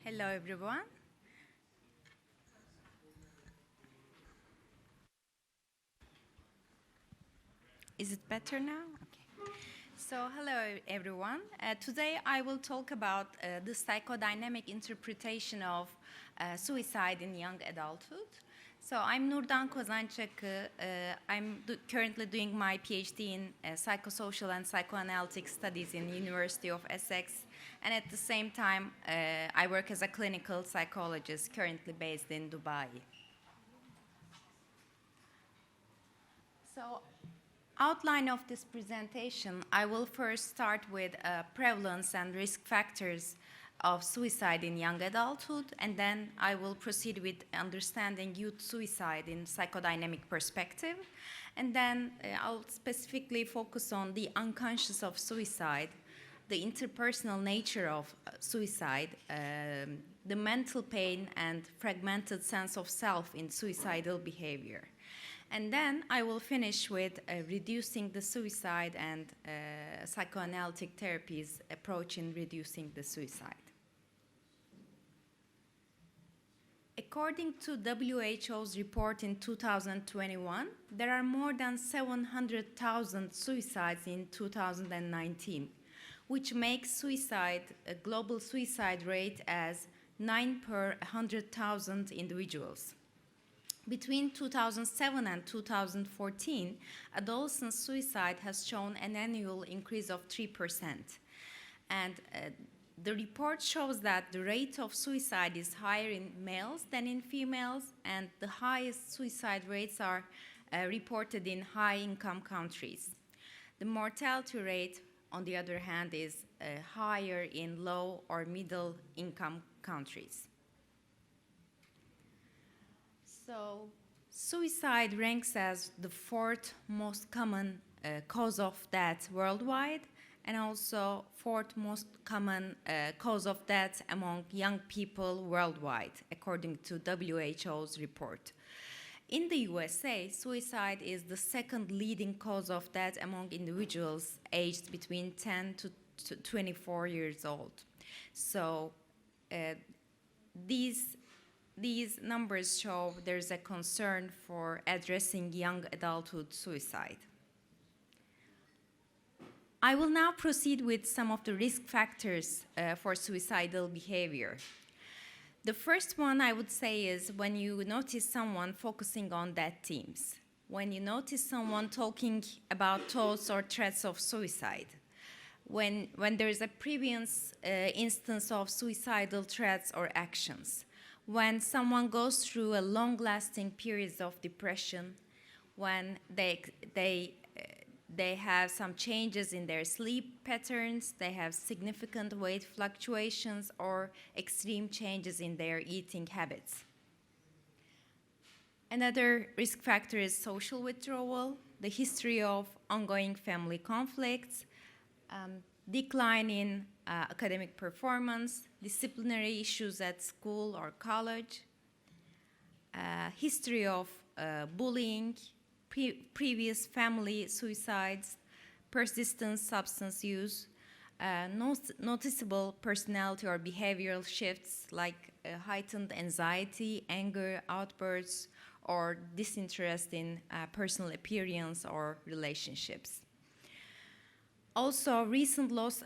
Hello, everyone. Is it better now? Okay. So, hello, everyone. Today, I will talk about the psychodynamic interpretation of suicide in young adulthood. So, I'm Nurdan Kozançakı. I'm currently doing my PhD in psychosocial and psychoanalytic studies in the University of Essex. And at the same time, I work as a clinical psychologist currently based in Dubai. So, outline of this presentation, I will first start with prevalence and risk factors of suicide in young adulthood, and then I will proceed with understanding youth suicide in psychodynamic perspective, and then I'll specifically focus on the unconscious of suicide, the interpersonal nature of suicide, the mental pain and fragmented sense of self in suicidal behavior. And then I will finish with reducing the suicide and psychoanalytic therapies approach in reducing the suicide. According to WHO's report in 2021, there are more than 700,000 suicides in 2019, which makes suicide, a global suicide rate as 9 per 100,000 individuals. Between 2007 and 2014, adolescent suicide has shown an annual increase of 3%. And the report shows that the rate of suicide is higher in males than in females, and the highest suicide rates are reported in high-income countries. The mortality rate, on the other hand, is higher in low or middle-income countries. So, suicide ranks as the fourth most common cause of death worldwide, and also fourth most common cause of death among young people worldwide, according to WHO's report. In the USA, suicide is the second leading cause of death among individuals aged between 10 to 24 years old. So, these numbers show there's a concern for addressing young adulthood suicide. I will now proceed with some of the risk factors for suicidal behavior. The first one I would say is when you notice someone focusing on death themes, when you notice someone talking about thoughts or threats of suicide, when there is a previous instance of suicidal threats or actions, when someone goes through a long-lasting periods of depression, when they have some changes in their sleep patterns, they have significant weight fluctuations or extreme changes in their eating habits. Another risk factor is social withdrawal, the history of ongoing family conflicts, decline in academic performance, disciplinary issues at school or college, history of bullying, previous family suicides, persistent substance use, noticeable personality or behavioral shifts like heightened anxiety, anger, outbursts, or disinterest in personal appearance or relationships. Also, recent loss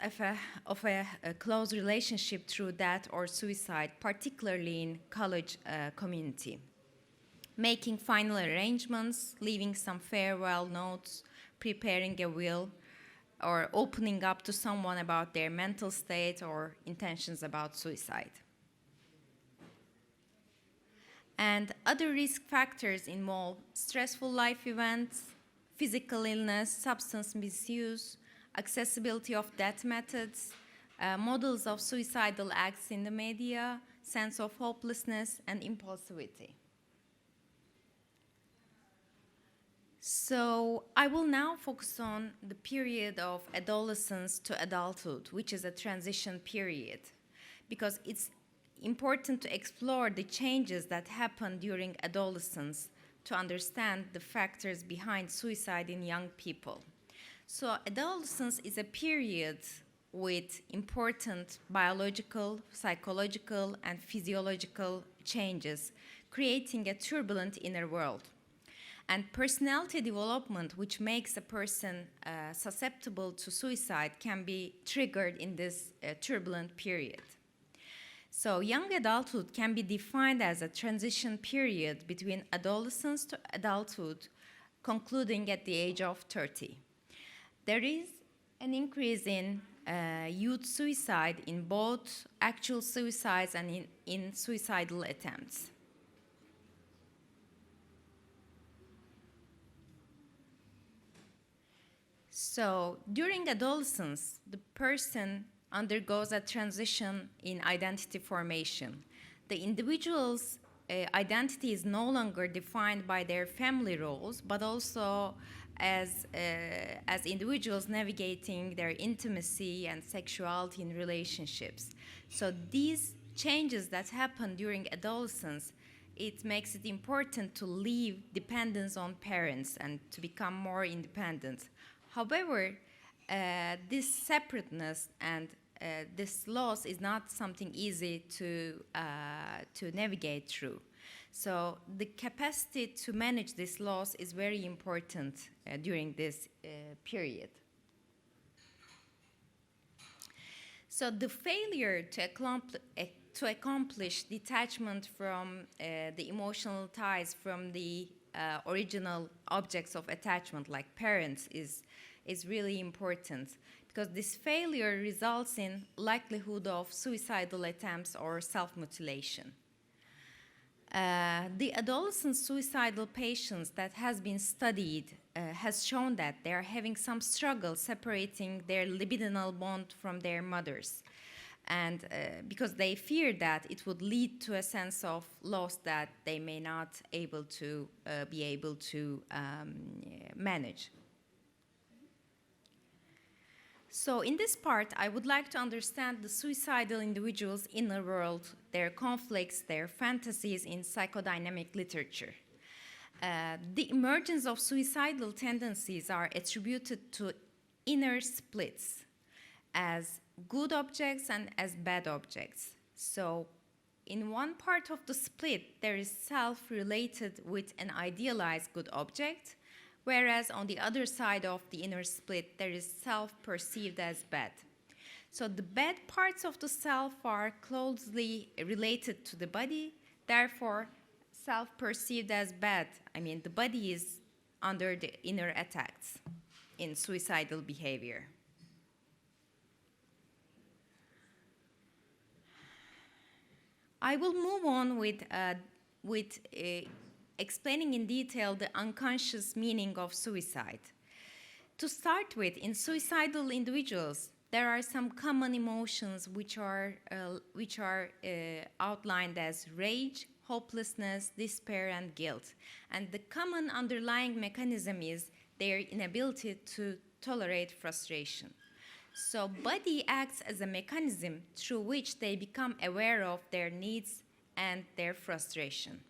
of a close relationship through death or suicide, particularly in college community. Making final arrangements, leaving some farewell notes, preparing a will, or opening up to someone about their mental state or intentions about suicide. And other risk factors involve stressful life events, physical illness, substance misuse, accessibility of death methods, models of suicidal acts in the media, sense of hopelessness, and impulsivity. So I will now focus on the period of adolescence to adulthood, which is a transition period, because it's important to explore the changes that happen during adolescence to understand the factors behind suicide in young people. So adolescence is a period with important biological, psychological, and physiological changes, creating a turbulent inner world. And personality development, which makes a person susceptible to suicide, can be triggered in this turbulent period. So young adulthood can be defined as a transition period between adolescence to adulthood, concluding at the age of 30. There is an increase in youth suicide in both actual suicides and in suicidal attempts. So during adolescence, the person undergoes a transition in identity formation. The individual's identity is no longer defined by their family roles, but also as individuals navigating their intimacy and sexuality in relationships. So these changes that happen during adolescence, it makes it important to leave dependence on parents and to become more independent. However, this separateness and this loss is not something easy to navigate through. So the capacity to manage this loss is very important during this period. So the failure to accomplish detachment from the emotional ties from the original objects of attachment, like parents, is really important, because this failure results in likelihood of suicidal attempts or self-mutilation. The adolescent suicidal patients that has been studied has shown that they are having some struggle separating their libidinal bond from their mothers, and because they fear that it would lead to a sense of loss that they may not be able to manage. So in this part, I would like to understand the suicidal individual's inner world, their conflicts, their fantasies in psychodynamic literature. The emergence of suicidal tendencies are attributed to inner splits as good objects and as bad objects. So in one part of the split, there is self related with an idealized good object, whereas on the other side of the inner split, there is self perceived as bad. So the bad parts of the self are closely related to the body, therefore self perceived as bad. I mean, the body is under the inner attacks in suicidal behavior. I will move on with explaining in detail the unconscious meaning of suicide. To start with, in suicidal individuals, there are some common emotions which are outlined as rage, hopelessness, despair, and guilt. And the common underlying mechanism is their inability to tolerate frustration. So body acts as a mechanism through which they become aware of their needs and their frustration.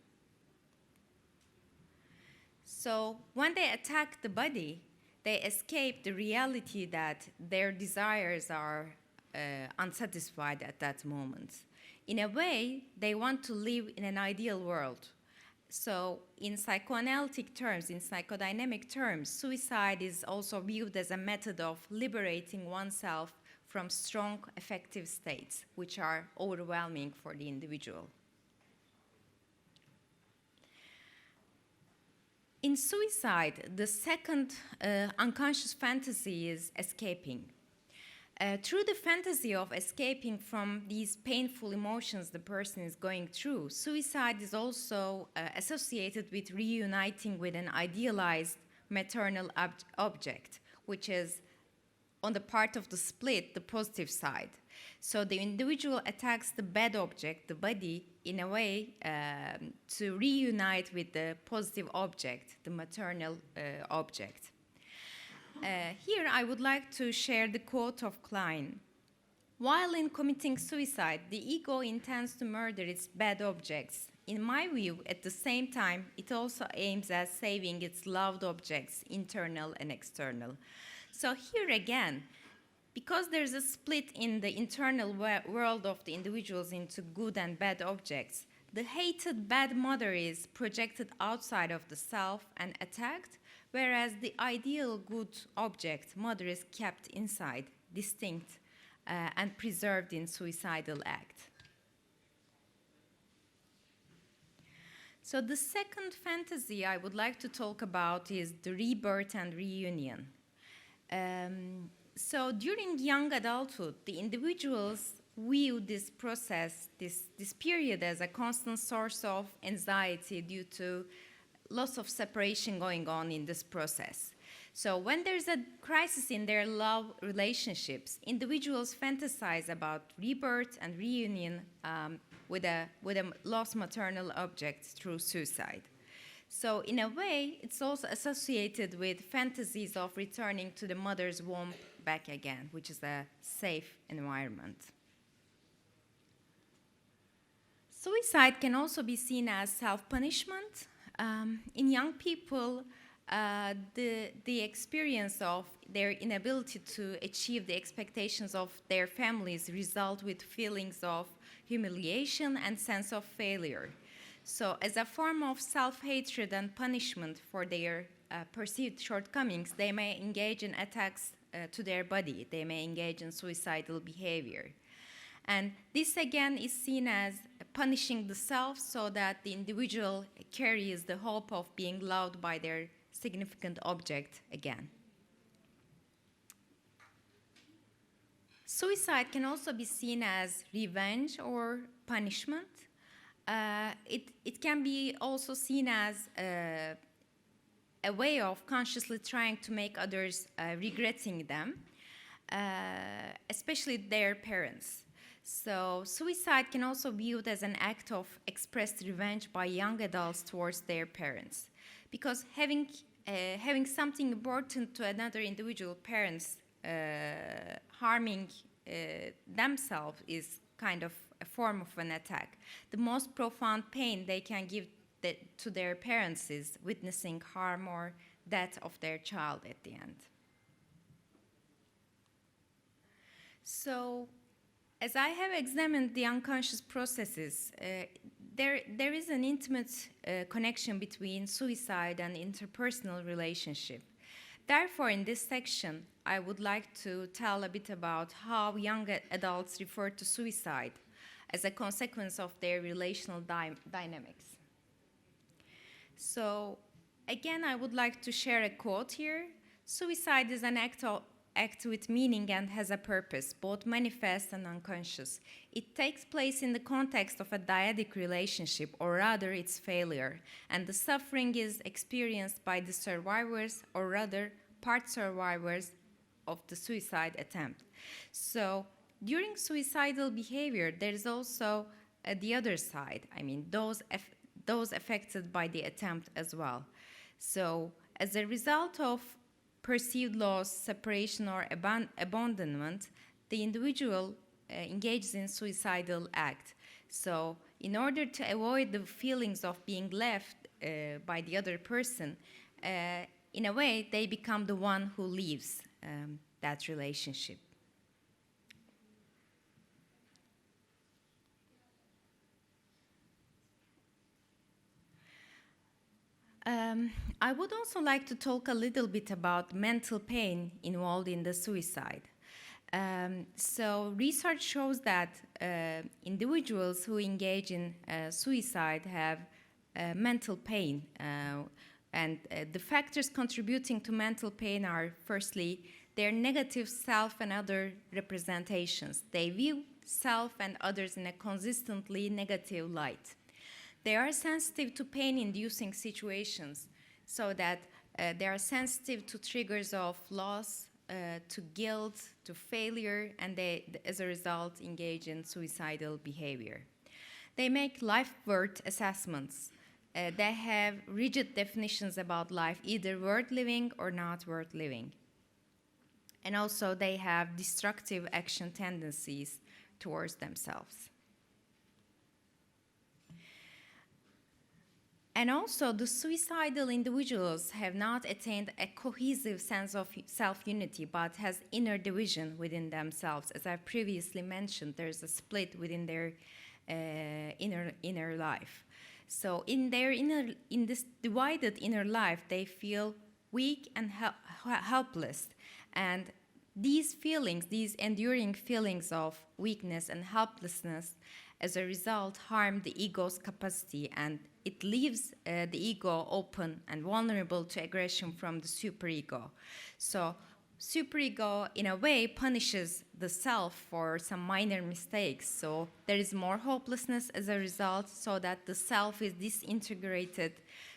So when they attack the body, they escape the reality that their desires are unsatisfied at that moment. In a way, they want to live in an ideal world. So in psychoanalytic terms, in psychodynamic terms, suicide is also viewed as a method of liberating oneself from strong affective states, which are overwhelming for the individual. In suicide, the second unconscious fantasy is escaping. Through the fantasy of escaping from these painful emotions the person is going through, suicide is also associated with reuniting with an idealized maternal object, which is on the part of the split, the positive side. So the individual attacks the bad object, the body, in a way to reunite with the positive object, the maternal object. Here I would like to share the quote of Klein. While in committing suicide, the ego intends to murder its bad objects. In my view, at the same time, it also aims at saving its loved objects, internal and external. So here again, Because there's a split in the internal world of the individuals into good and bad objects, the hated bad mother is projected outside of the self and attacked, whereas the ideal good object, mother, is kept inside, distinct, and preserved in suicidal act. So the second fantasy I would like to talk about is the rebirth and reunion. So during young adulthood, the individuals view this process, this period, as a constant source of anxiety due to loss of separation going on in this process. So when there's a crisis in their love relationships, individuals fantasize about rebirth and reunion with a lost maternal object through suicide. So in a way, it's also associated with fantasies of returning to the mother's womb back again, which is a safe environment. Suicide can also be seen as self-punishment. In young people, the experience of their inability to achieve the expectations of their families result with feelings of humiliation and sense of failure. So as a form of self-hatred and punishment for their perceived shortcomings, they may engage in attacks to their body. They may engage in suicidal behavior. And this again is seen as punishing the self so that the individual carries the hope of being loved by their significant object again. Suicide can also be seen as revenge or punishment. It can be also seen as a way of consciously trying to make others regretting them, especially their parents. So suicide can also be viewed as an act of expressed revenge by young adults towards their parents. Because having something important to another individual, parents harming themselves, is kind of a form of an attack. The most profound pain they can give to their parents is witnessing harm or death of their child at the end. So, as I have examined the unconscious processes, there is an intimate connection between suicide and interpersonal relationship. Therefore, in this section, I would like to tell a bit about how young adults refer to suicide as a consequence of their relational dynamics. So, again, I would like to share a quote here. Suicide is an act with meaning and has a purpose, both manifest and unconscious. It takes place in the context of a dyadic relationship, or rather its failure, and the suffering is experienced by the survivors, or rather part survivors, of the suicide attempt. So during suicidal behavior, there is also the other side. I mean, those affected by the attempt as well. So as a result of perceived loss, separation, or abandonment, the individual engages in suicidal act. So in order to avoid the feelings of being left by the other person, in a way, they become the one who leaves that relationship. I would also like to talk a little bit about mental pain involved in the suicide. So research shows that individuals who engage in suicide have mental pain. And the factors contributing to mental pain are, firstly, their negative self and other representations. They view self and others in a consistently negative light. They are sensitive to pain-inducing situations, so that they are sensitive to triggers of loss, to guilt, to failure, and they, as a result, engage in suicidal behavior. They make life worth assessments. They have rigid definitions about life, either worth living or not worth living. And also they have destructive action tendencies towards themselves. And also, the suicidal individuals have not attained a cohesive sense of self-unity, but has inner division within themselves. As I previously mentioned, there's a split within their inner life. So in this divided inner life, they feel weak and helpless. And these feelings, these enduring feelings of weakness and helplessness, as a result, harm the ego's capacity, and it leaves the ego open and vulnerable to aggression from the superego. So superego, in a way, punishes the self for some minor mistakes. So there is more hopelessness as a result, so that the self is disintegrated.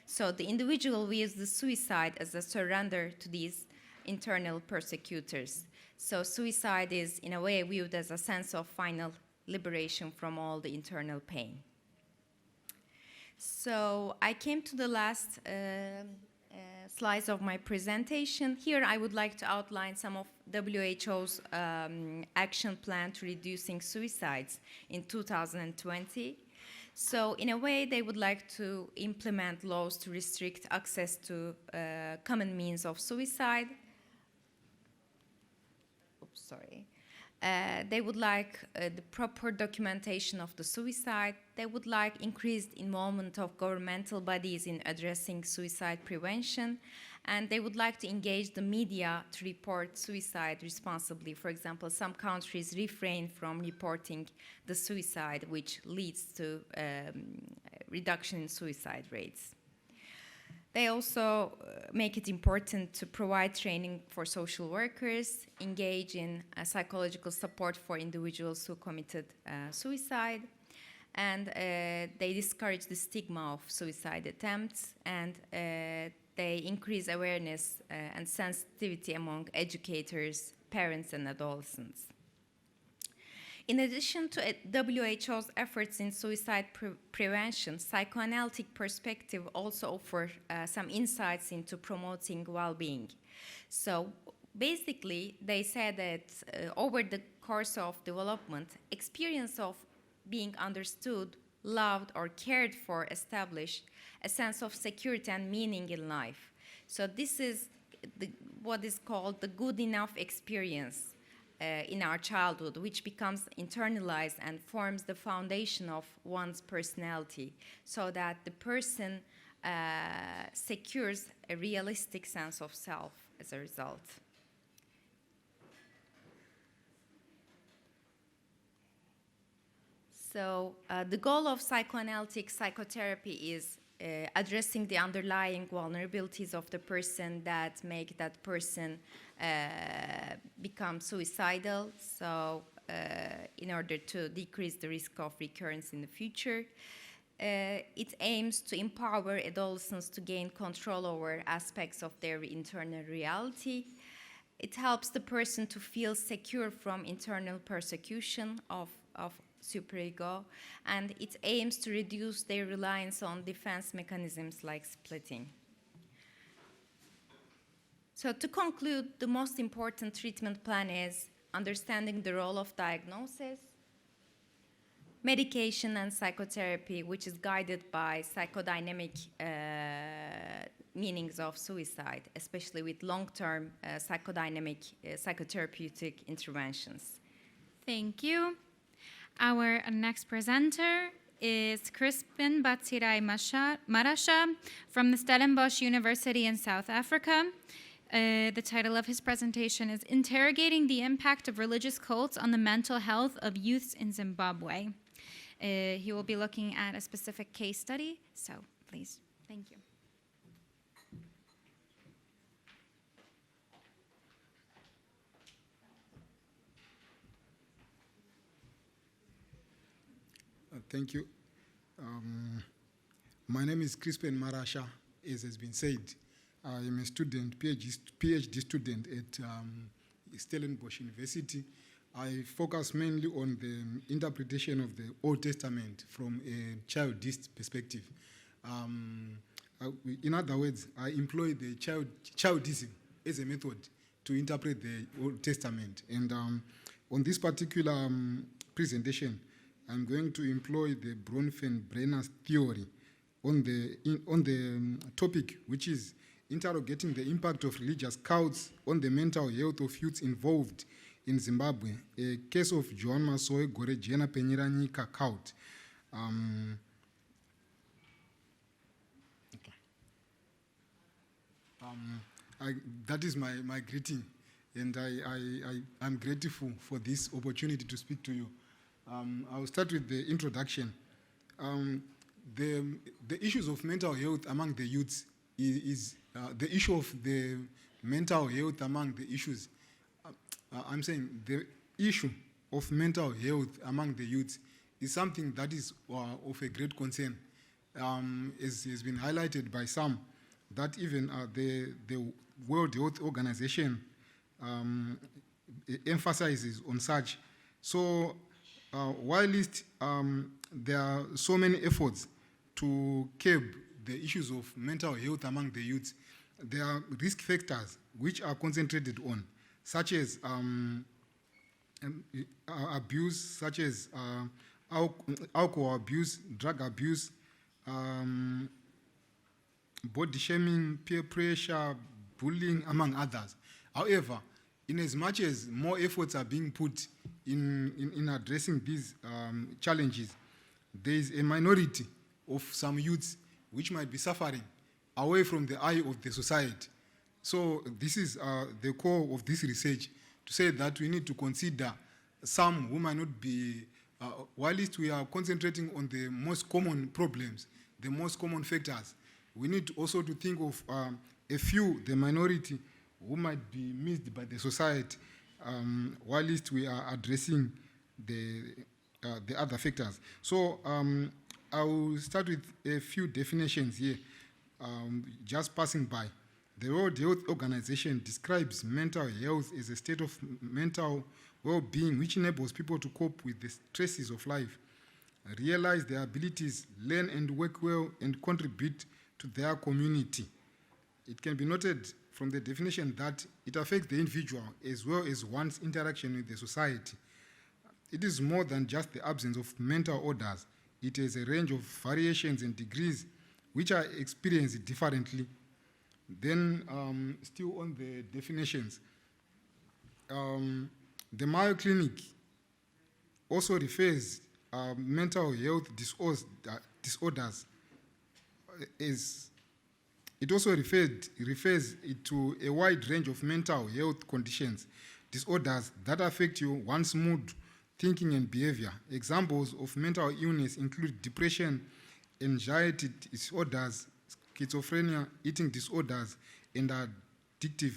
So the individual views the suicide as a surrender to these internal persecutors. So suicide is, in a way, viewed as a sense of final liberation from all the internal pain. So I came to the last slides of my presentation. Here I would like to outline some of WHO's action plan to reducing suicides in 2020. So in a way, they would like to implement laws to restrict access to common means of suicide. Oops, sorry. They would like the proper documentation of the suicide. They would like increased involvement of governmental bodies in addressing suicide prevention. And they would like to engage the media to report suicide responsibly. For example, some countries refrain from reporting the suicide, which leads to reduction in suicide rates. They also make it important to provide training for social workers, engage in psychological support for individuals who committed suicide, and they discourage the stigma of suicide attempts, and they increase awareness and sensitivity among educators, parents, and adolescents. In addition to WHO's efforts in suicide prevention, psychoanalytic perspective also offers some insights into promoting well-being. So basically, they said that over the course of development, experience of being understood, loved, or cared for established a sense of security and meaning in life. So this is what is called the good enough experience in our childhood, which becomes internalized and forms the foundation of one's personality, so that the person secures a realistic sense of self as a result. So the goal of psychoanalytic psychotherapy is addressing the underlying vulnerabilities of the person that make that person become suicidal, so in order to decrease the risk of recurrence in the future. It aims to empower adolescents to gain control over aspects of their internal reality. It helps the person to feel secure from internal persecution of superego, and it aims to reduce their reliance on defense mechanisms like splitting. So to conclude, the most important treatment plan is understanding the role of diagnosis, medication, and psychotherapy, which is guided by psychodynamic meanings of suicide, especially with long-term psychodynamic psychotherapeutic interventions. Thank you. Our next presenter is Crispin Batsirai Marasha from the Stellenbosch University in South Africa. The title of his presentation is Interrogating the Impact of Religious Cults on the Mental Health of Youths in Zimbabwe. He will be looking at a specific case study, so please, thank you. Thank you. My name is Crispin Marasha, as has been said. I am a student, PhD student at Stellenbosch University. I focus mainly on the interpretation of the Old Testament from a childist perspective. In other words, I employ the childism as a method to interpret the Old Testament. And on this particular presentation, I'm going to employ the Bronfenbrenner's theory on the topic, which is interrogating the impact of religious cults on the mental health of youths involved in Zimbabwe, a case of John Masoe Gorejena Penyiranyika cult. That is my greeting, and I'm grateful for this opportunity to speak to you. I'll start with the introduction. The issues of mental health among the youths is the issue of the mental health among the issues. I'm saying the issue of mental health among the youths is something that is of a great concern. As has been highlighted by some, that even the World Health Organization emphasizes on such. So whilst there are so many efforts to curb the issues of mental health among the youths, there are risk factors which are concentrated on, such as abuse, such as alcohol abuse, drug abuse, body shaming, peer pressure, bullying, among others. However, in as much as more efforts are being put in addressing these challenges, there is a minority of some youths which might be suffering away from the eye of the society. So this is the core of this research, to say that we need to consider some who might not be, whilst we are concentrating on the most common problems, the most common factors, we need also to think of a few, the minority, who might be missed by the society, whilst we are addressing the other factors. So I will start with a few definitions here, just passing by. The World Health Organization describes mental health as a state of mental well-being which enables people to cope with the stresses of life, realize their abilities, learn and work well, and contribute to their community. It can be noted from the definition that it affects the individual as well as one's interaction with the society. It is more than just the absence of mental orders. It has a range of variations and degrees which are experienced differently. Then, still on the definitions, the Mayo Clinic also refers mental health disorders as it also refers it to a wide range of mental health conditions, disorders that affect one's mood, thinking, and behavior. Examples of mental illness include depression, anxiety disorders, schizophrenia, eating disorders, and addictive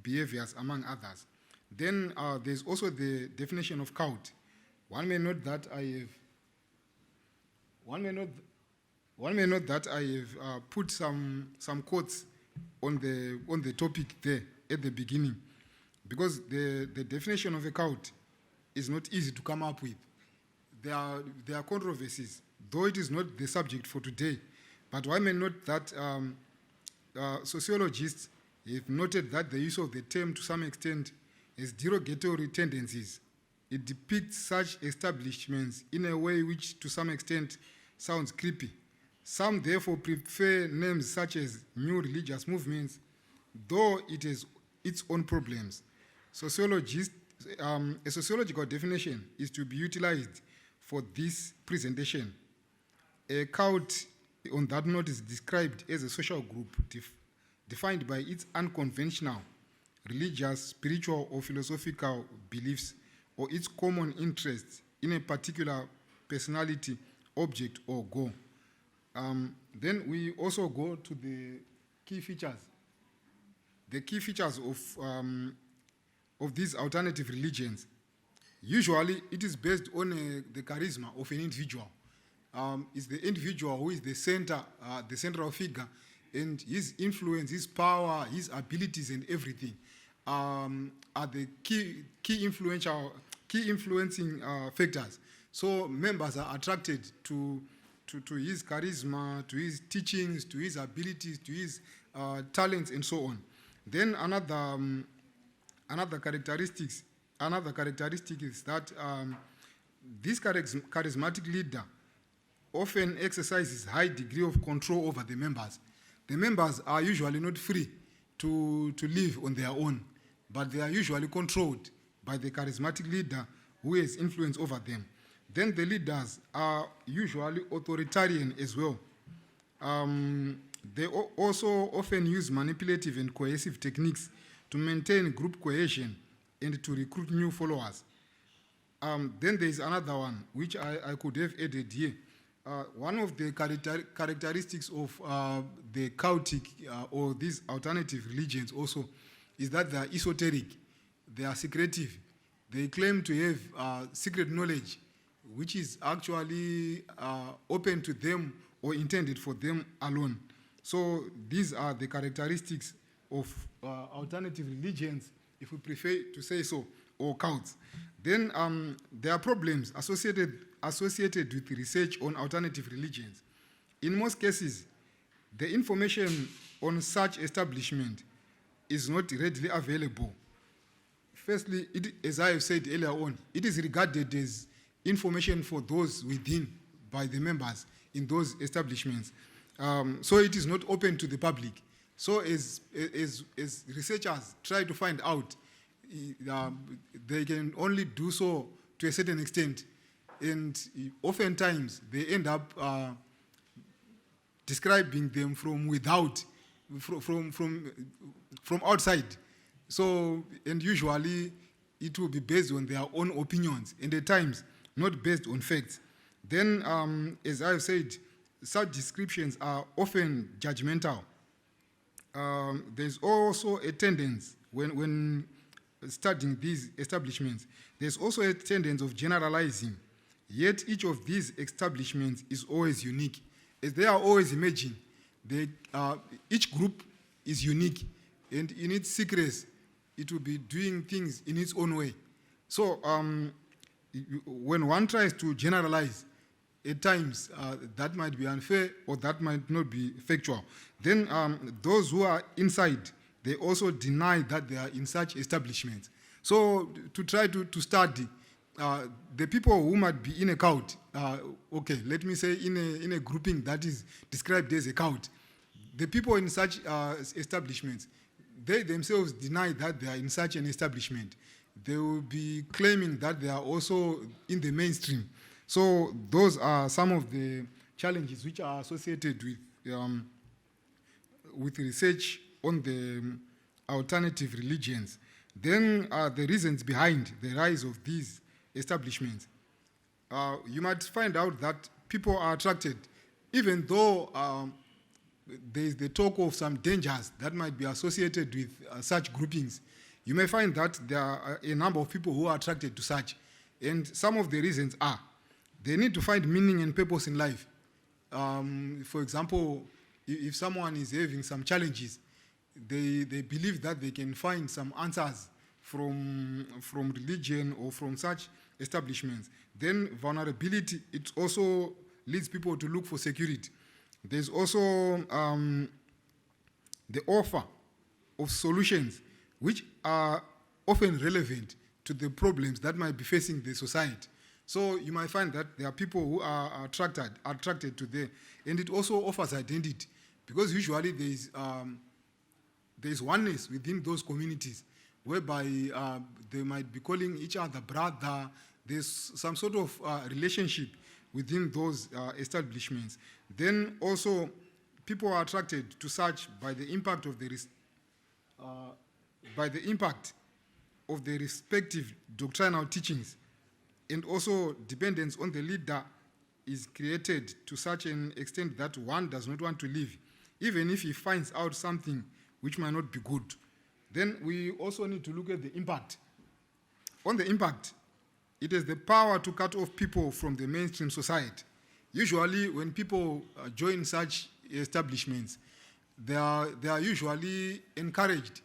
behaviors, among others. Then there's also the definition of cult. One may note that I have put some quotes on the topic there at the beginning, because the definition of a cult is not easy to come up with. There are controversies, though it is not the subject for today. But one may note that sociologists have noted that the use of the term to some extent has derogatory tendencies. It depicts such establishments in a way which to some extent sounds creepy. Some therefore prefer names such as new religious movements, though it has its own problems. A sociological definition is to be utilized for this presentation. A cult, on that note, is described as a social group defined by its unconventional religious, spiritual, or philosophical beliefs, or its common interests in a particular personality, object, or goal. Then we also go to the key features. The key features of these alternative religions. Usually, it is based on the charisma of an individual. It's the individual who is the central figure, and his influence, his power, his abilities, and everything are the key influencing factors. So members are attracted to his charisma, to his teachings, to his abilities, to his talents, and so on. Then another characteristic is that this charismatic leader often exercises high degree of control over the members. The members are usually not free to live on their own, but they are usually controlled by the charismatic leader who has influence over them. Then the leaders are usually authoritarian as well. They also often use manipulative and coercive techniques to maintain group cohesion and to recruit new followers. Then there is another one, which I could have added here. One of the characteristics of the cultic or these alternative religions also is that they are esoteric, they are secretive. They claim to have secret knowledge, which is actually open to them or intended for them alone. So these are the characteristics of alternative religions, if we prefer to say so, or cults. Then there are problems associated with research on alternative religions. In most cases, the information on such establishment is not readily available. Firstly, as I have said earlier on, it is regarded as information for those within by the members in those establishments. So it is not open to the public. So as researchers try to find out, they can only do so to a certain extent. And oftentimes they end up describing them from without, from outside. So, and usually it will be based on their own opinions, and at times not based on facts. Then, as I've said, such descriptions are often judgmental. There's also a tendency, when studying these establishments, there's also a tendency of generalizing. Yet each of these establishments is always unique. As they are always emerging, each group is unique, and in its secrets, it will be doing things in its own way. So when one tries to generalize, at times that might be unfair or that might not be factual. Then those who are inside, they also deny that they are in such establishments. So to try to study the people who might be in a cult, okay, let me say in a grouping that is described as a cult, the people in such establishments, they themselves deny that they are in such an establishment. They will be claiming that they are also in the mainstream. So those are some of the challenges which are associated with research on the alternative religions. Then the reasons behind the rise of these establishments. You might find out that people are attracted, even though there is the talk of some dangers that might be associated with such groupings. You may find that there are a number of people who are attracted to such. And some of the reasons are, they need to find meaning and purpose in life. For example, if someone is having some challenges, they believe that they can find some answers from religion or from such establishments. Then vulnerability, it also leads people to look for security. There's also the offer of solutions which are often relevant to the problems that might be facing the society. So you might find that there are people who are attracted to them, and it also offers identity, because usually there's oneness within those communities, whereby they might be calling each other brother. There's some sort of relationship within those establishments. Then also, people are attracted to such by the impact of the respective doctrinal teachings, and also dependence on the leader is created to such an extent that one does not want to leave, even if he finds out something which might not be good. Then we also need to look at the impact. On the impact, it is the power to cut off people from the mainstream society. Usually, when people join such establishments, they are usually encouraged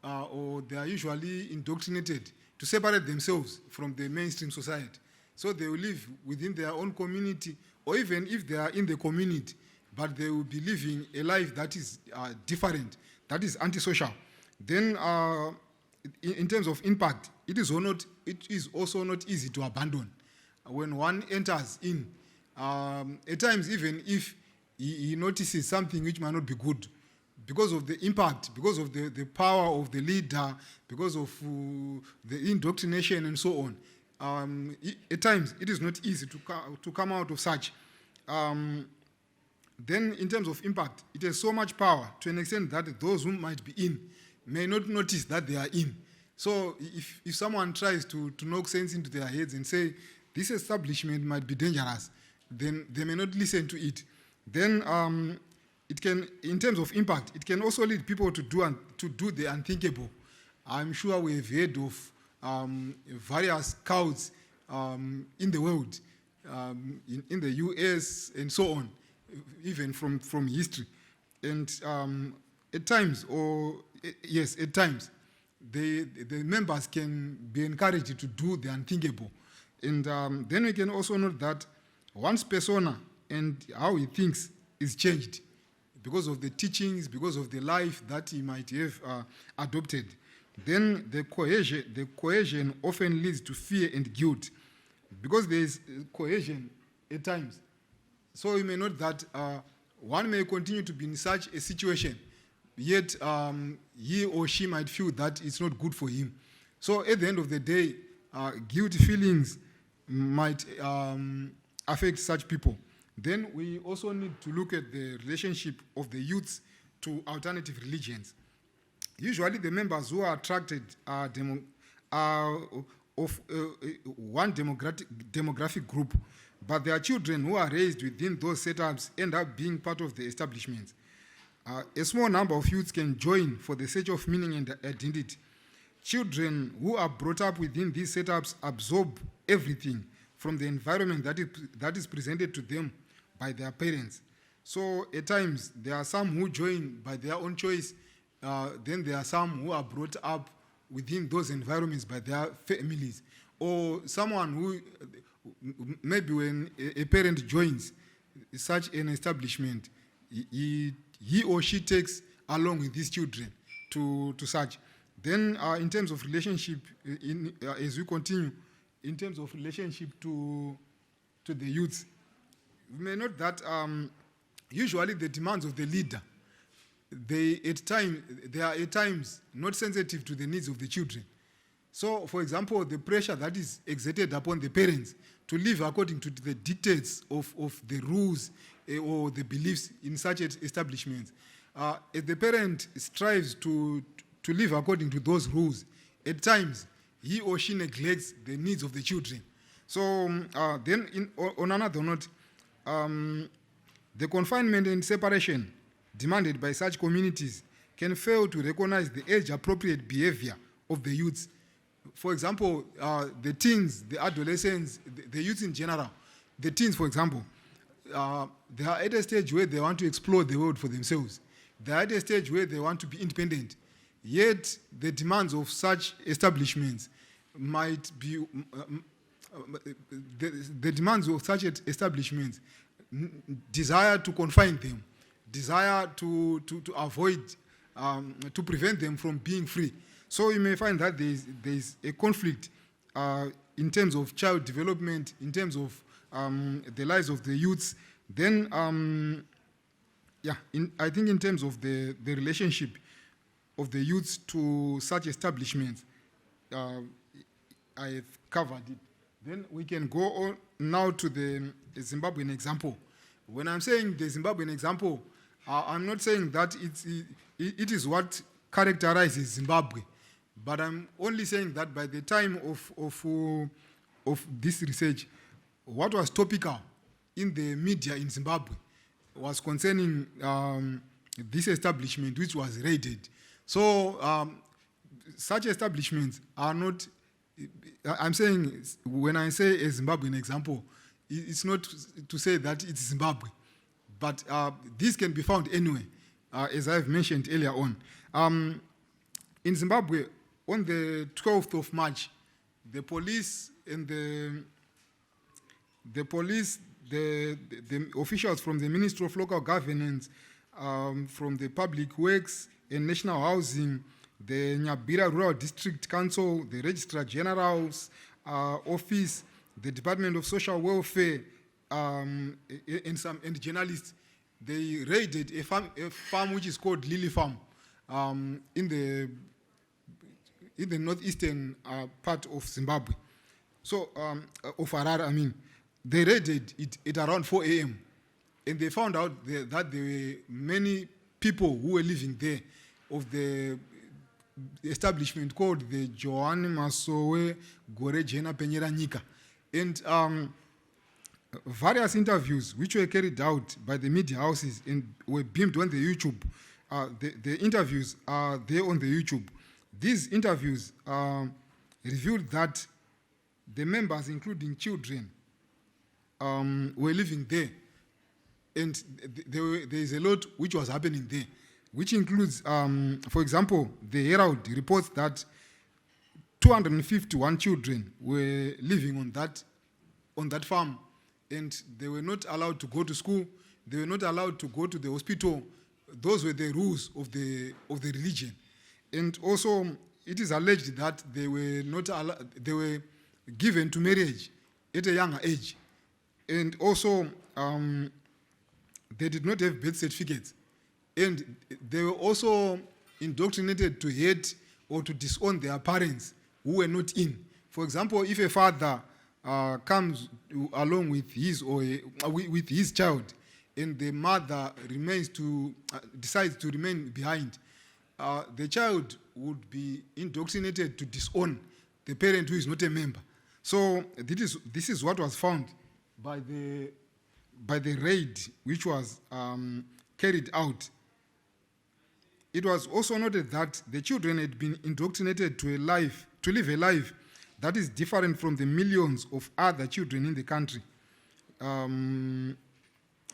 or they are usually indoctrinated to separate themselves from the mainstream society. So they will live within their own community, or even if they are in the community, but they will be living a life that is different, that is antisocial. Then in terms of impact, it is also not easy to abandon. When one enters in, At times, even if he notices something which might not be good, because of the impact, because of the power of the leader, because of the indoctrination and so on, at times it is not easy to come out of such. Then in terms of impact, it has so much power to an extent that those who might be in may not notice that they are in. So if someone tries to knock sense into their heads and say, this establishment might be dangerous, then they may not listen to it. Then it can, in terms of impact, it can also lead people to do the unthinkable. I'm sure we've heard of various cults in the world, in the US and so on, even from history. And at times, the members can be encouraged to do the unthinkable. And then we can also note that one's persona and how he thinks is changed because of the teachings, because of the life that he might have adopted. Then the cohesion often leads to fear and guilt, because there is cohesion at times. So you may note that one may continue to be in such a situation, yet he or she might feel that it's not good for him. So at the end of the day, guilty feelings might affect such people. Then we also need to look at the relationship of the youths to alternative religions. Usually the members who are attracted are of one demographic group, but their children who are raised within those setups end up being part of the establishment. A small number of youths can join for the sake of meaning and identity. Children who are brought up within these setups absorb everything from the environment that is presented to them by their parents. So at times, there are some who join by their own choice, then there are some who are brought up within those environments by their families, or someone who, maybe when a parent joins such an establishment, he or she takes along with these children to such. Then in terms of relationship, as we continue, in terms of relationship to the youth, we may note that usually the demands of the leader, they are at times not sensitive to the needs of the children. So, for example, the pressure that is exerted upon the parents to live according to the dictates of the rules or the beliefs in such establishments, if the parent strives to live according to those rules, at times he or she neglects the needs of the children. So then on another note, the confinement and separation demanded by such communities can fail to recognize the age-appropriate behavior of the youths. For example, the teens, the adolescents, the youth in general, the teens, for example, they are at a stage where they want to explore the world for themselves. They are at a stage where they want to be independent. Yet, the demands of such establishments might be, the demands of such establishments desire to confine them, desire to avoid, to prevent them from being free. So you may find that there is a conflict in terms of child development, in terms of the lives of the youths. Then, I think in terms of the relationship of the youths to such establishments, I have covered it. Then we can go on now to the Zimbabwean example. When I'm saying the Zimbabwean example, I'm not saying that it is what characterizes Zimbabwe, but I'm only saying that by the time of this research, what was topical in the media in Zimbabwe was concerning this establishment which was raided. So such establishments are not, I'm saying, when I say a Zimbabwean example, it's not to say that it's Zimbabwe, but this can be found anywhere, as I've mentioned earlier on. In Zimbabwe, on the 12th of March, the police and the officials from the Ministry of Local Governance, from the Public Works and National Housing, the Nyabira Rural District Council, the Registrar General's office, the Department of Social Welfare, and journalists, they raided a farm which is called Lily Farm in the northeastern part of Zimbabwe. So, of Harare, I mean. They raided it at around 4 a.m. and they found out that there were many people who were living there of the establishment called the Johann Masowe Gore Jena Penyera Nyika. And various interviews which were carried out by the media houses and were beamed on the YouTube. The interviews are there on the YouTube. These interviews revealed that the members, including children, were living there, and there is a lot which was happening there, which includes, for example, the Herald reports that 251 children were living on that farm, and they were not allowed to go to school. They were not allowed to go to the hospital. Those were the rules of the religion, and also it is alleged that they were not they were given to marriage at a younger age. And also, they did not have birth certificates. And they were also indoctrinated to hate or to disown their parents who were not in. For example, if a father comes along with his with his child, and the mother decides to remain behind, the child would be indoctrinated to disown the parent who is not a member. So this is what was found by the raid which was carried out. It was also noted that the children had been indoctrinated to live a life that is different from the millions of other children in the country.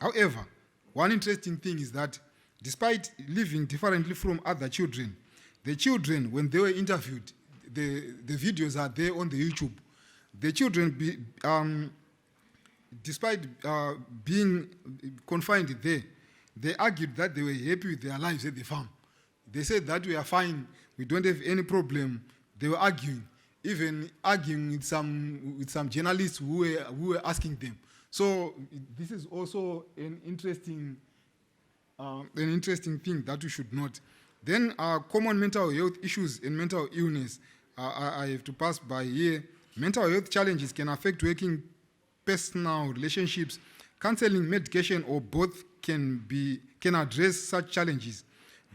However, one interesting thing is that despite living differently from other children, the children, when they were interviewed, the videos are there on the YouTube. The children, despite being confined there, they argued that they were happy with their lives at the farm. They said that we are fine, we don't have any problem. They were arguing, even arguing with some journalists who were asking them. So this is also an interesting thing that we should note. Then common mental health issues and mental illness. I have to pass by here. Mental health challenges can affect working, personal relationships. Counseling, medication, or both can address such challenges.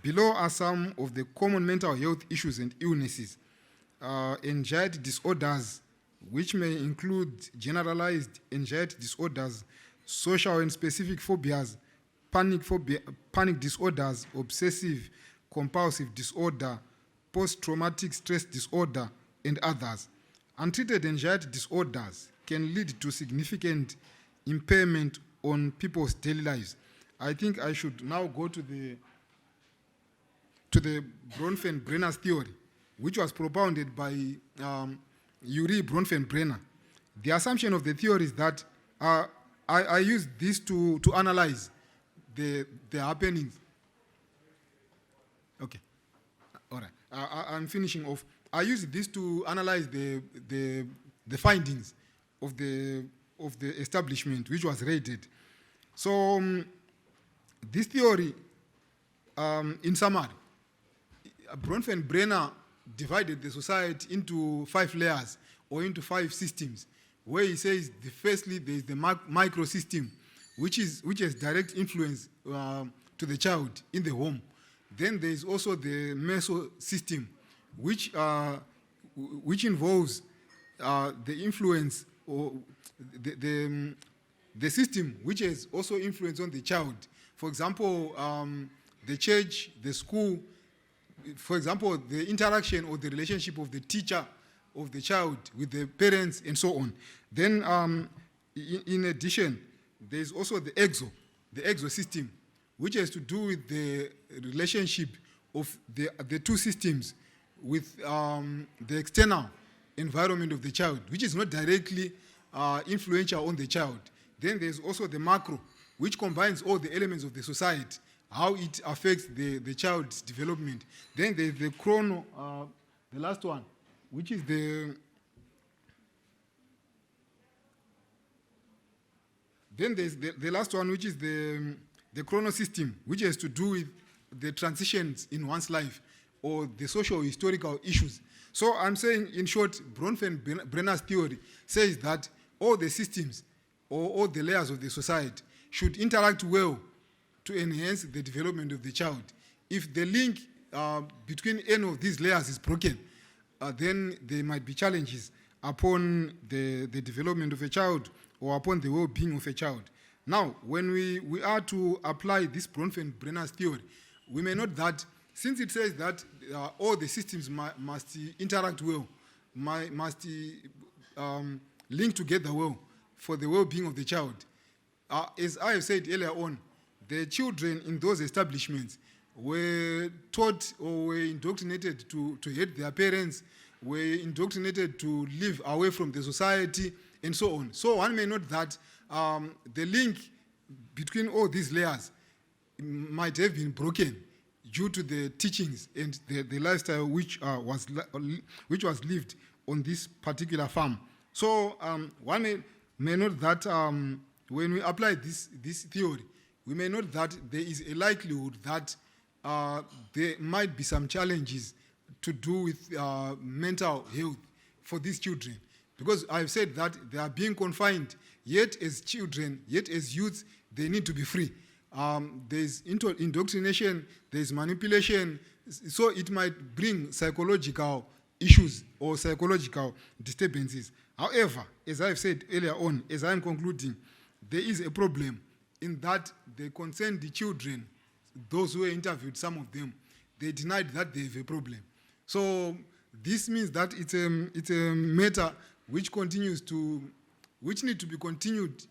Below are some of the common mental health issues and illnesses. Anxiety disorders, which may include generalized anxiety disorders, social and specific phobias, panic disorders, obsessive compulsive disorder, post-traumatic stress disorder, and others. Untreated anxiety disorders can lead to significant impairment on people's daily lives. I think I should now go to the Bronfenbrenner's theory, which was propounded by Yuri Bronfenbrenner. The assumption of the theory is that I use this to analyze the happenings. Okay, all right. I'm finishing off. I use this to analyze the findings of the establishment which was raided. So this theory, in summary, Bronfenbrenner divided the society into 5 layers or into 5 systems, where he says firstly there is the micro system, which has direct influence to the child in the home. Then there is also the meso system, which involves the influence or the system which has also influence on the child. For example, the church, the school, for example, the interaction or the relationship of the teacher of the child with the parents and so on. Then, in addition, there is also the exo system, which has to do with the relationship of the two systems with the external environment of the child, which is not directly influential on the child. Then there's also the macro, which combines all the elements of the society, how it affects the child's development. Then there's the chrono, the last one, which is the Then there's the last one, which is the chronosystem, which has to do with the transitions in one's life or the socio-historical issues. So I'm saying, in short, Bronfenbrenner's theory says that all the systems or all the layers of the society should interact well to enhance the development of the child. If the link between any of these layers is broken, then there might be challenges upon the development of a child or upon the well-being of a child. Now, when we are to apply this Bronfenbrenner's theory, we may note that since it says that all the systems must interact well, must link together well for the well-being of the child, as I have said earlier on, the children in those establishments were taught or were indoctrinated to hate their parents, were indoctrinated to live away from the society, and so on. So one may note that the link between all these layers might have been broken due to the teachings and the lifestyle which was lived on this particular farm. So one may note that when we apply this theory, we may note that there is a likelihood that there might be some challenges to do with mental health for these children. Because I've said that they are being confined, yet as children, yet as youths, they need to be free. There's indoctrination, there's manipulation, so it might bring psychological issues or psychological disturbances. However, as I've said earlier on, as I'm concluding, there is a problem in that they concerned the children, those who were interviewed, some of them, they denied that they have a problem. So this means that it's a matter which needs to be continued,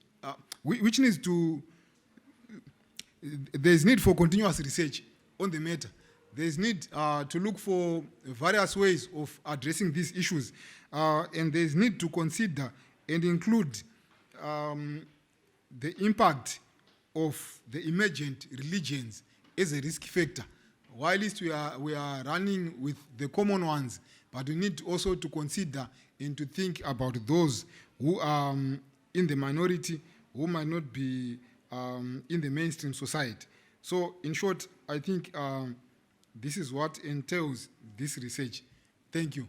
there's need for continuous research on the matter. There's need to look for various ways of addressing these issues, and there's need to consider and include the impact of the emergent religions as a risk factor. While we are running with the common ones, but we need also to consider and to think about those who are in the minority, who might not be in the mainstream society. So, in short, I think this is what entails this research. Thank you.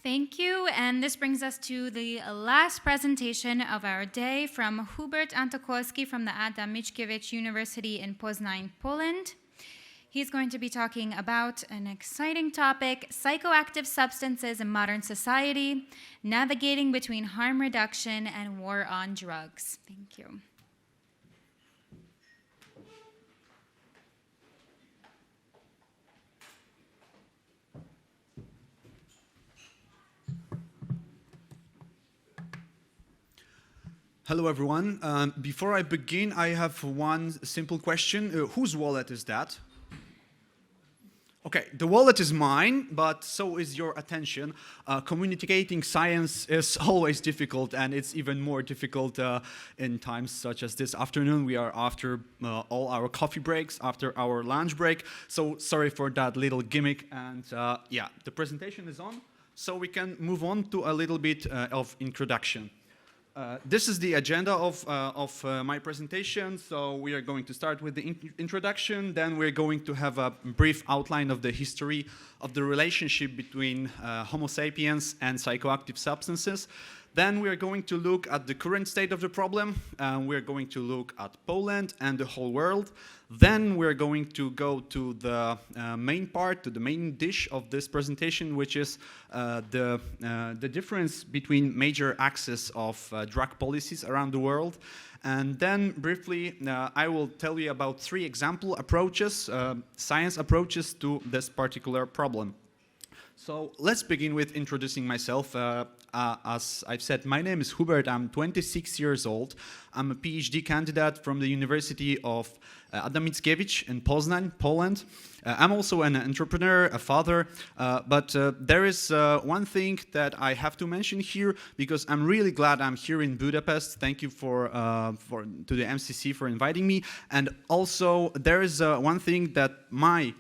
Thank you, and this brings us to the last presentation of our day from Hubert Antokolski from the Adam Mickiewicz University in Poznań, Poland. He's going to be talking about an exciting topic, psychoactive substances in modern society, navigating between harm reduction and war on drugs. Thank you. Hello, everyone. Before I begin, I have one simple question. Whose wallet is that? Okay, the wallet is mine, but so is your attention. Communicating science is always difficult, and it's even more difficult in times such as this afternoon. We are after all our coffee breaks, after our lunch break, so sorry for that little gimmick. And yeah, the presentation is on, so we can move on to a little bit of introduction. This is the agenda of my presentation. So we are going to start with the introduction, then we're going to have a brief outline of the history of the relationship between Homo sapiens and psychoactive substances. Then we are going to look at the current state of the problem. We're going to look at Poland and the whole world. Then we're going to go to the main part, to the main dish of this presentation, which is the difference between major axes of drug policies around the world. And then briefly, I will tell you about 3 example approaches, science approaches to this particular problem. So let's begin with introducing myself. as I've said, my name is Hubert. I'm 26 years old. I'm a PhD candidate from the University of Adam Mickiewicz in Poznań, Poland. I'm also an entrepreneur, a father, but there is one thing that I have to mention here, because I'm really glad I'm here in Budapest. Thank you to the MCC for inviting me. And also there is one thing that my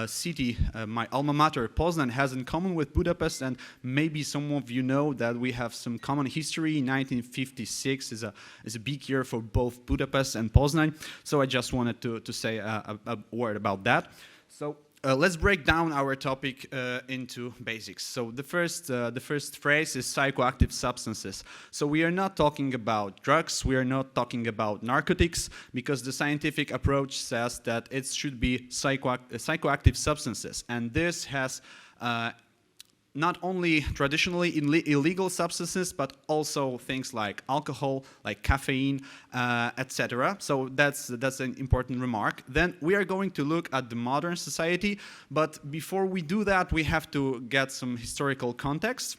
city, my alma mater, Poznań, has in common with Budapest, and maybe some of you know that we have some common history. 1956 is a big year for both Budapest and Poznań, so I just wanted to say a word about that. So let's break down our topic into basics. So the first phrase is psychoactive substances. So we are not talking about drugs, we are not talking about narcotics, because the scientific approach says that it should be psychoactive substances. And this has not only traditionally illegal substances, but also things like alcohol, like caffeine, etc. So that's an important remark. Then we are going to look at the modern society, but before we do that, we have to get some historical context.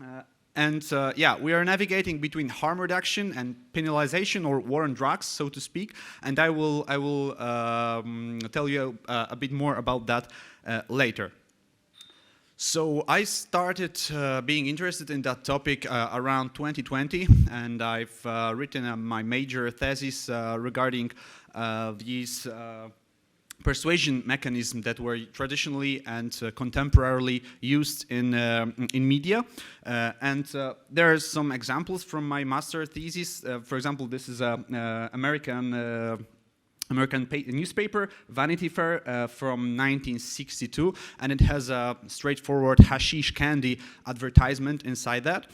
We are navigating between harm reduction and penalization, or war on drugs, so to speak. And I will tell you a bit more about that later. So I started being interested in that topic around 2020, and I've written my major thesis regarding these persuasion mechanisms that were traditionally and contemporarily used in media. There are some examples from my master thesis. For example, this is an American newspaper, Vanity Fair, from 1962, and it has a straightforward hashish candy advertisement inside that.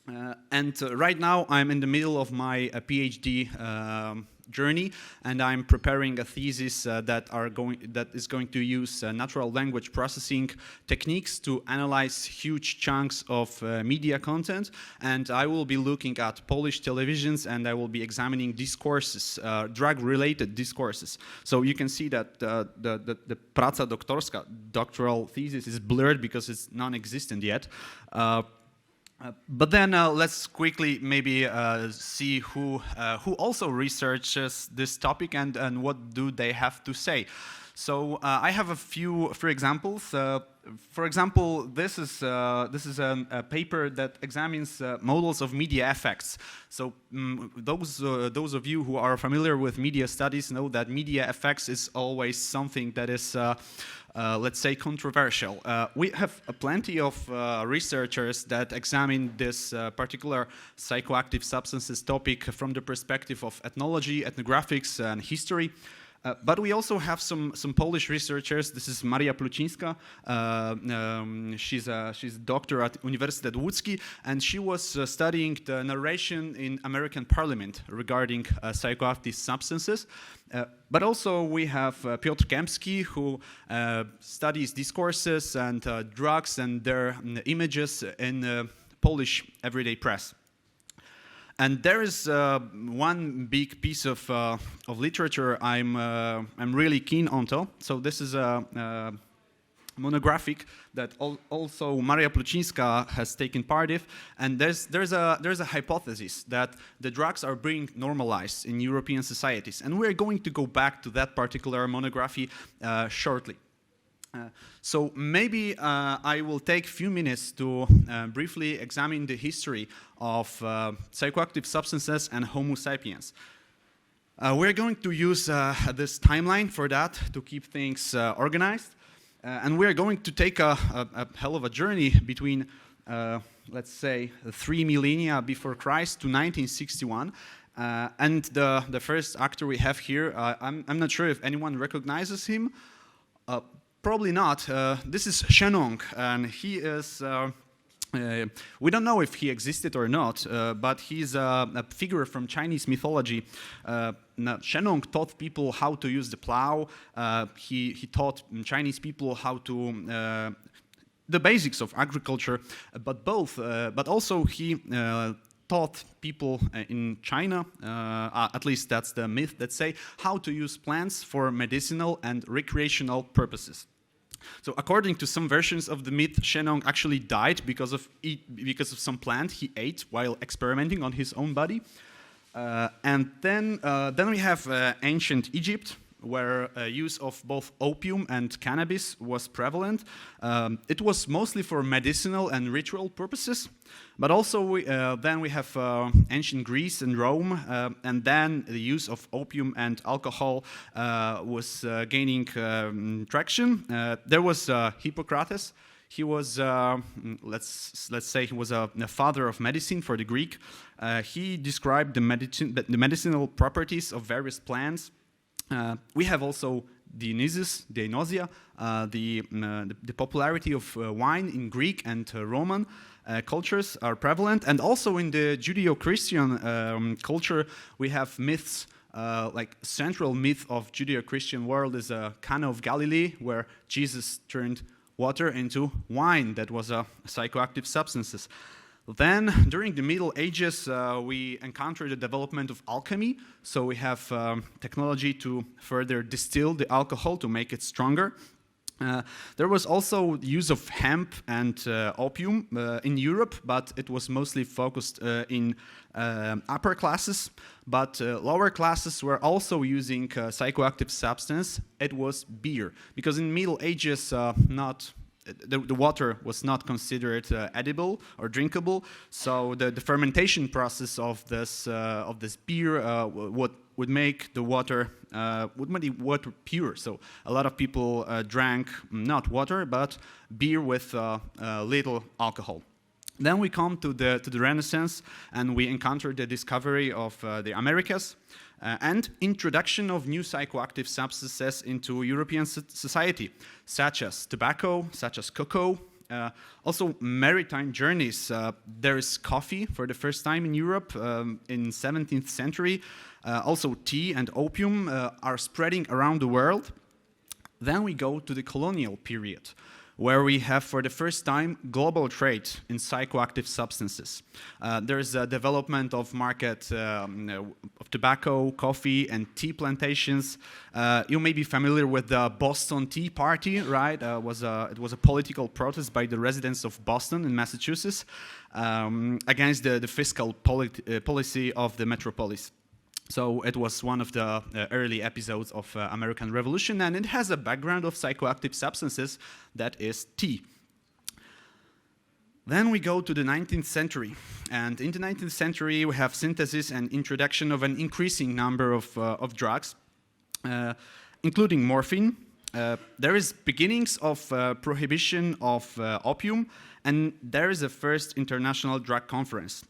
Right now I'm in the middle of my PhD journey, and I'm preparing a thesis that is going to use natural language processing techniques to analyze huge chunks of media content. And I will be looking at Polish televisions, and I will be examining discourses, drug-related discourses. So you can see that the praca doktorska, doctoral thesis, is blurred because it's non-existent yet. But then let's quickly maybe see who also researches this topic and what do they have to say. So I have a few examples. For example, this is a paper that examines models of media effects. So those of you who are familiar with media studies know that media effects is always something that is let's say controversial. We have plenty of researchers that examine this particular psychoactive substances topic from the perspective of ethnology, ethnographics, and history. But we also have some Polish researchers. This is Maria Plucińska. She's a doctor at Uniwersytet Łódzki, and she was studying the narration in American Parliament regarding psychoactive substances. But also we have Piotr Kępski, who studies discourses and drugs and their images in Polish everyday press. And there is one big piece of literature I'm really keen on. So this is a monographic that also Maria Plucińska has taken part in, and there's a hypothesis that the drugs are being normalized in European societies, and we're going to go back to that particular monography shortly. So maybe I will take a few minutes to briefly examine the history of psychoactive substances and Homo sapiens. We're going to use this timeline for that to keep things organized. And we're going to take a hell of a journey between, let's say, 3 millennia before Christ to 1961. And the first actor we have here, I'm not sure if anyone recognizes him. Probably not. This is Shenong, and he is, we don't know if he existed or not, but he's a figure from Chinese mythology. Shenong taught people how to use the plow. He taught Chinese people how to, the basics of agriculture, but also he taught people in China, at least that's the myth that say, how to use plants for medicinal and recreational purposes. So according to some versions of the myth, Shennong actually died because of some plant he ate while experimenting on his own body. And then we have ancient Egypt, where use of both opium and cannabis was prevalent. It was mostly for medicinal and ritual purposes, but also then we have ancient Greece and Rome, and then the use of opium and alcohol was gaining traction. There was Hippocrates. He was, let's say, he was a father of medicine for the Greek. He described the medicinal properties of various plants. We have also Dionysus, Dionysia, the popularity of wine in Greek and Roman cultures are prevalent, and also in the Judeo-Christian culture we have myths. Like central myth of Judeo-Christian world is Cana of Galilee, where Jesus turned water into wine that was a psychoactive substances. Then, during the Middle Ages, we encountered the development of alchemy. So we have technology to further distill the alcohol to make it stronger. There was also the use of hemp and opium in Europe, but it was mostly focused in upper classes. But lower classes were also using psychoactive substance. It was beer, because in Middle Ages, the water was not considered edible or drinkable, so the fermentation process of this beer would make the water pure. So a lot of people drank not water but beer with little alcohol. Then we come to the Renaissance, and we encounter the discovery of the Americas. And introduction of new psychoactive substances into European society, such as tobacco, such as cocoa, also maritime journeys. There is coffee for the first time in Europe in 17th century. Also tea and opium are spreading around the world. Then we go to the colonial period, where we have for the first time global trade in psychoactive substances. There is a development of market of tobacco, coffee, and tea plantations. You may be familiar with the Boston Tea Party, right? It was a political protest by the residents of Boston in Massachusetts against the fiscal policy of the metropolis. So it was one of the early episodes of American Revolution, and it has a background of psychoactive substances, that is tea. Then we go to the 19th century, and in the 19th century we have synthesis and introduction of an increasing number of drugs, including morphine. There is beginnings of prohibition of opium, and there is a first international drug conference.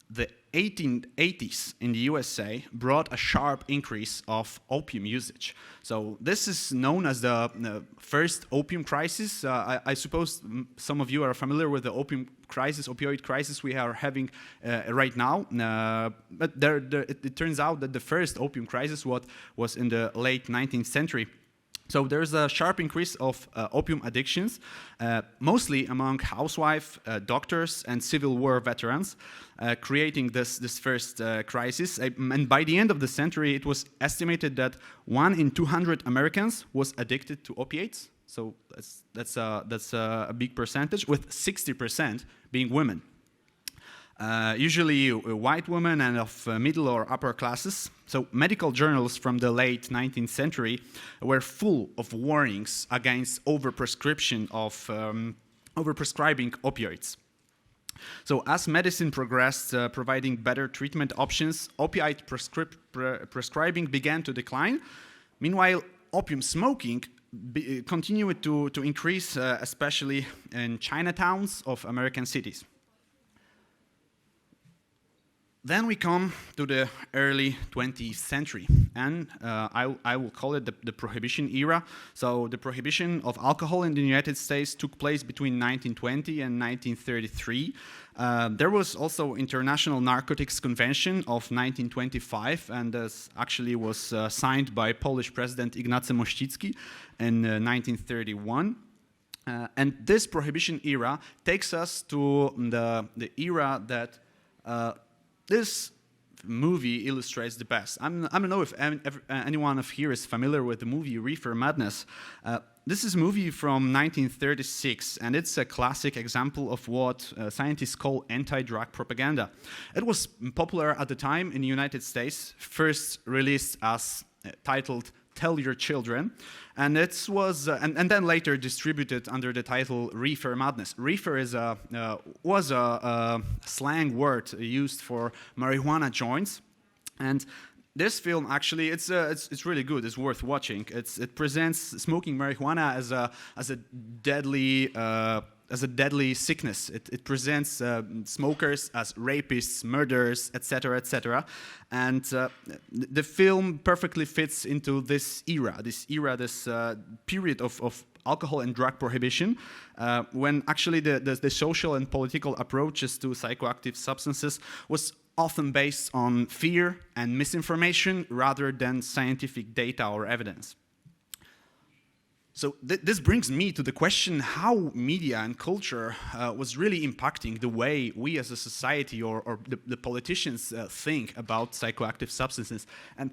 The 1880s in the USA brought a sharp increase of opium usage. So this is known as the first opium crisis. I suppose some of you are familiar with the opium crisis, opioid crisis we are having right now. But it turns out that the first opium crisis was in the late 19th century. So there's a sharp increase of opium addictions, mostly among housewives, doctors, and Civil War veterans, creating this first crisis. And by the end of the century, it was estimated that 1 in 200 Americans was addicted to opiates. So that's a big percentage, with 60% being women. Usually white women and of middle or upper classes. So medical journals from the late 19th century were full of warnings against overprescription of overprescribing opioids. So as medicine progressed, providing better treatment options, opioid prescribing began to decline. Meanwhile, opium smoking continued to increase, especially in Chinatowns of American cities. Then we come to the early 20th century, and I will call it the Prohibition era. So the prohibition of alcohol in the United States took place between 1920 and 1933. There was also International Narcotics Convention of 1925, and this actually was signed by Polish President Ignacy Mościcki in 1931. And this prohibition era takes us to the era that this movie illustrates the best. I don't know if anyone of here is familiar with the movie Reefer Madness. This is a movie from 1936, and it's a classic example of what scientists call anti-drug propaganda. It was popular at the time in the United States, first released as titled Tell Your Children, and it was and then later distributed under the title Reefer Madness. Reefer was a slang word used for marijuana joints, and this film actually it's really good. It's worth watching. It presents smoking marijuana as a deadly sickness. It presents smokers as rapists, murderers, etc., etc. And the film perfectly fits into this period of alcohol and drug prohibition, when actually the social and political approaches to psychoactive substances was often based on fear and misinformation rather than scientific data or evidence. So this brings me to the question how media and culture was really impacting the way we as a society or the politicians think about psychoactive substances. And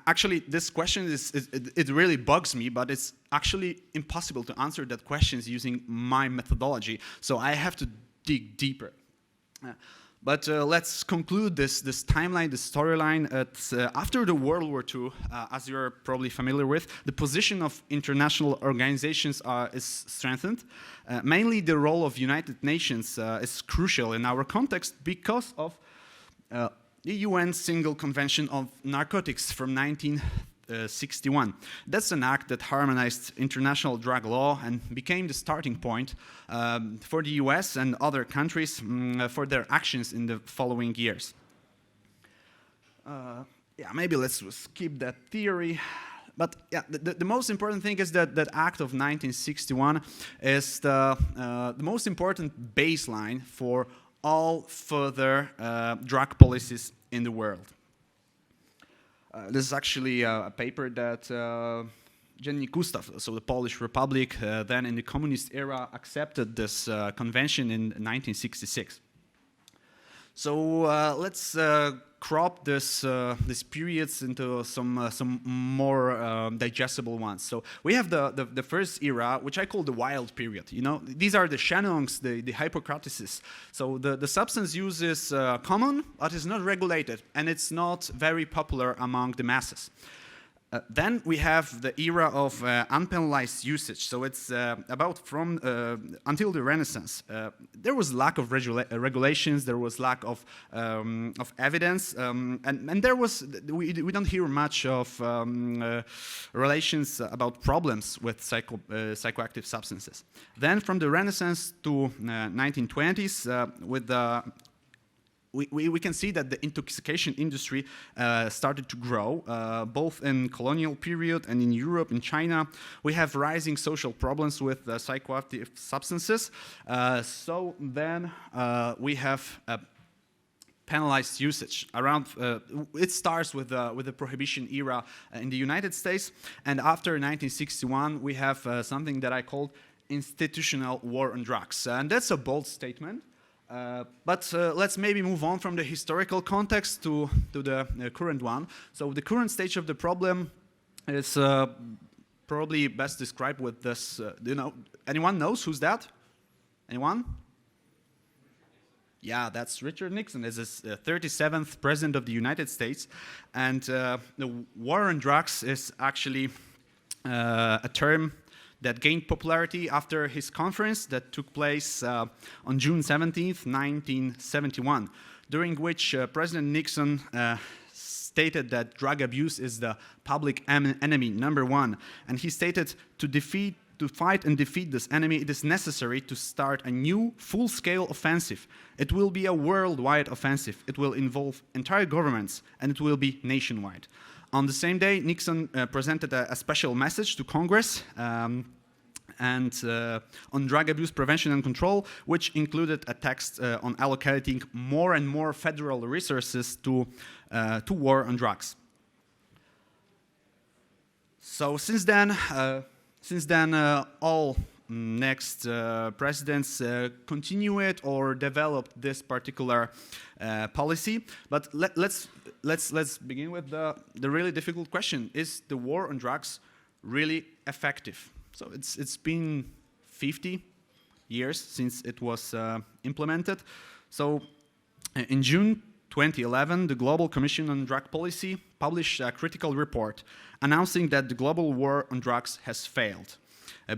actually this question it really bugs me, but it's actually impossible to answer that question using my methodology. So I have to dig deeper. But let's conclude this timeline, this storyline. After the World War II, as you're probably familiar with, the position of international organizations is strengthened. Mainly the role of United Nations is crucial in our context because of the UN Single Convention on Narcotics from 1961. That's an act that harmonized international drug law and became the starting point for the US and other countries for their actions in the following years. Maybe let's skip that theory. But yeah, the most important thing is that that act of 1961 is the most important baseline for all further drug policies in the world. This is actually a paper that Jenny Gustav, so the Polish Republic, then in the communist era, accepted this convention in 1966. So let's crop these periods into some more digestible ones. So we have the first era, which I call the wild period. You know, these are the Shannongs, the Hippocrateses. So the substance use is common, but is not regulated, and it's not very popular among the masses. Then we have the era of unpenalized usage. So it's about from until the Renaissance. There was lack of regulations. There was lack of evidence, and there was we don't hear much of relations about problems with psychoactive substances. Then from the Renaissance to 1920s, with the we can see that the intoxication industry started to grow, both in colonial period and in Europe, in China. We have rising social problems with psychoactive substances. So then we have penalized usage. Around it starts with the prohibition era in the United States, and after 1961 we have something that I called institutional war on drugs, and that's a bold statement. But let's maybe move on from the historical context to the current one. So the current stage of the problem is probably best described with this. Anyone knows who's that? Anyone? Yeah, that's Richard Nixon. This is the 37th president of the United States, and the war on drugs is actually a term that gained popularity after his conference that took place on June 17th, 1971, during which President Nixon stated that drug abuse is the public enemy #1, and he stated to fight and defeat this enemy, it is necessary to start a new full-scale offensive. It will be a worldwide offensive. It will involve entire governments, and it will be nationwide. On the same day, Nixon presented a special message to Congress on drug abuse prevention and control, which included a text on allocating more and more federal resources to war on drugs. So since then, all next presidents continue it or develop this particular policy. But let's begin with the really difficult question: is the war on drugs really effective? So it's been 50 years since it was implemented. So in June 2011, the Global Commission on Drug Policy published a critical report announcing that the global war on drugs has failed,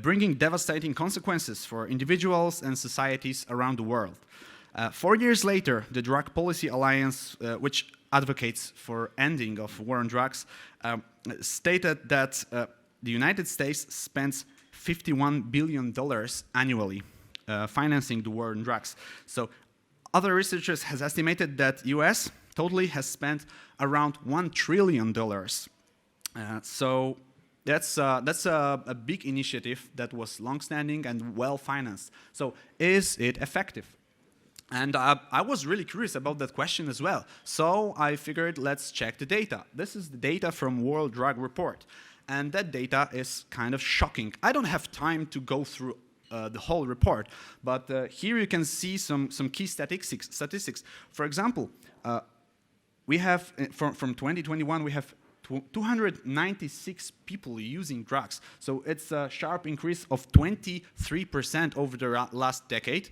bringing devastating consequences for individuals and societies around the world. 4 years later, the Drug Policy Alliance, which advocates for ending of war on drugs, stated that the United States spends $51 billion annually financing the war on drugs. So other researchers has estimated that US totally has spent around $1 trillion. So that's a big initiative that was long-standing and well-financed. So is it effective? And I was really curious about that question as well. So I figured, let's check the data. This is the data from World Drug Report. And that data is kind of shocking. I don't have time to go through the whole report, but here you can see some key statistics. For example, we have, from 2021, we have 296 people using drugs. So it's a sharp increase of 23% over the last decade.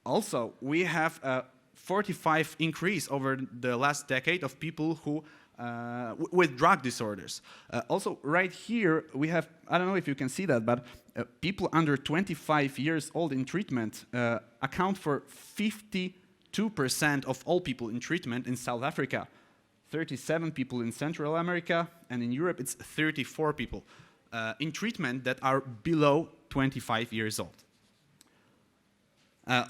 Also, we have a 45% increase over the last decade of people who with drug disorders. Also, right here, we have, I don't know if you can see that, but people under 25 years old in treatment account for 52% of all people in treatment in South Africa, 37 people in Central America, and in Europe, it's 34 people in treatment that are below 25 years old.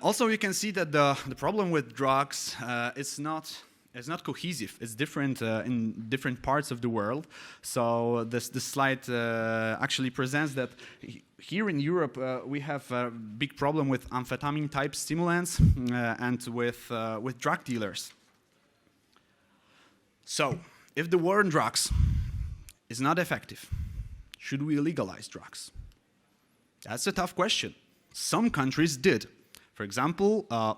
Also, you can see that the problem with drugs is not cohesive. It's different in different parts of the world. So this slide actually presents that here in Europe we have a big problem with amphetamine-type stimulants and with drug dealers. So if the war on drugs is not effective, should we legalize drugs? That's a tough question. Some countries did. For example, a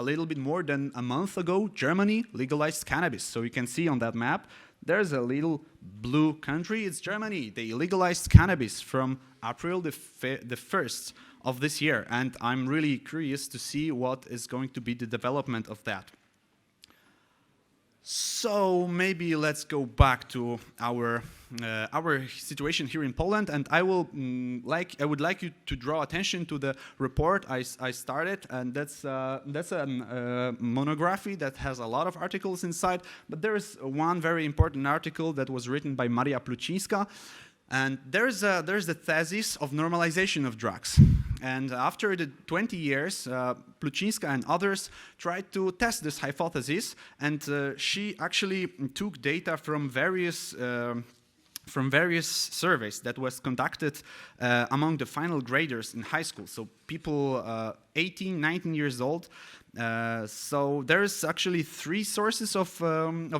little bit more than a month ago, Germany legalized cannabis. So you can see on that map, there's a little blue country, it's Germany. They legalized cannabis from April the 1st of this year. And I'm really curious to see what is going to be the development of that. So maybe let's go back to our situation here in Poland, and I would like you to draw attention to the report I started, and that's a monography that has a lot of articles inside. But there is one very important article that was written by Maria Plucińska, and there's the thesis of normalization of drugs. And after the 20 years, Plucińska and others tried to test this hypothesis, and she actually took data from various surveys that was conducted among the final graders in high school. So people 18, 19 years old. So there's actually 3 sources of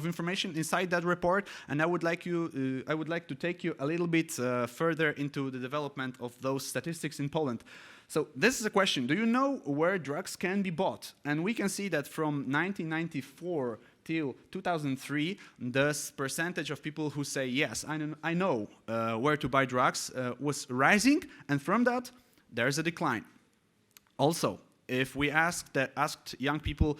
information inside that report, and I would like to take you a little bit further into the development of those statistics in Poland. So this is a question: do you know where drugs can be bought? And we can see that from 1994 till 2003, the percentage of people who say yes, I know where to buy drugs was rising, and from that there's a decline. Also, if we asked young people,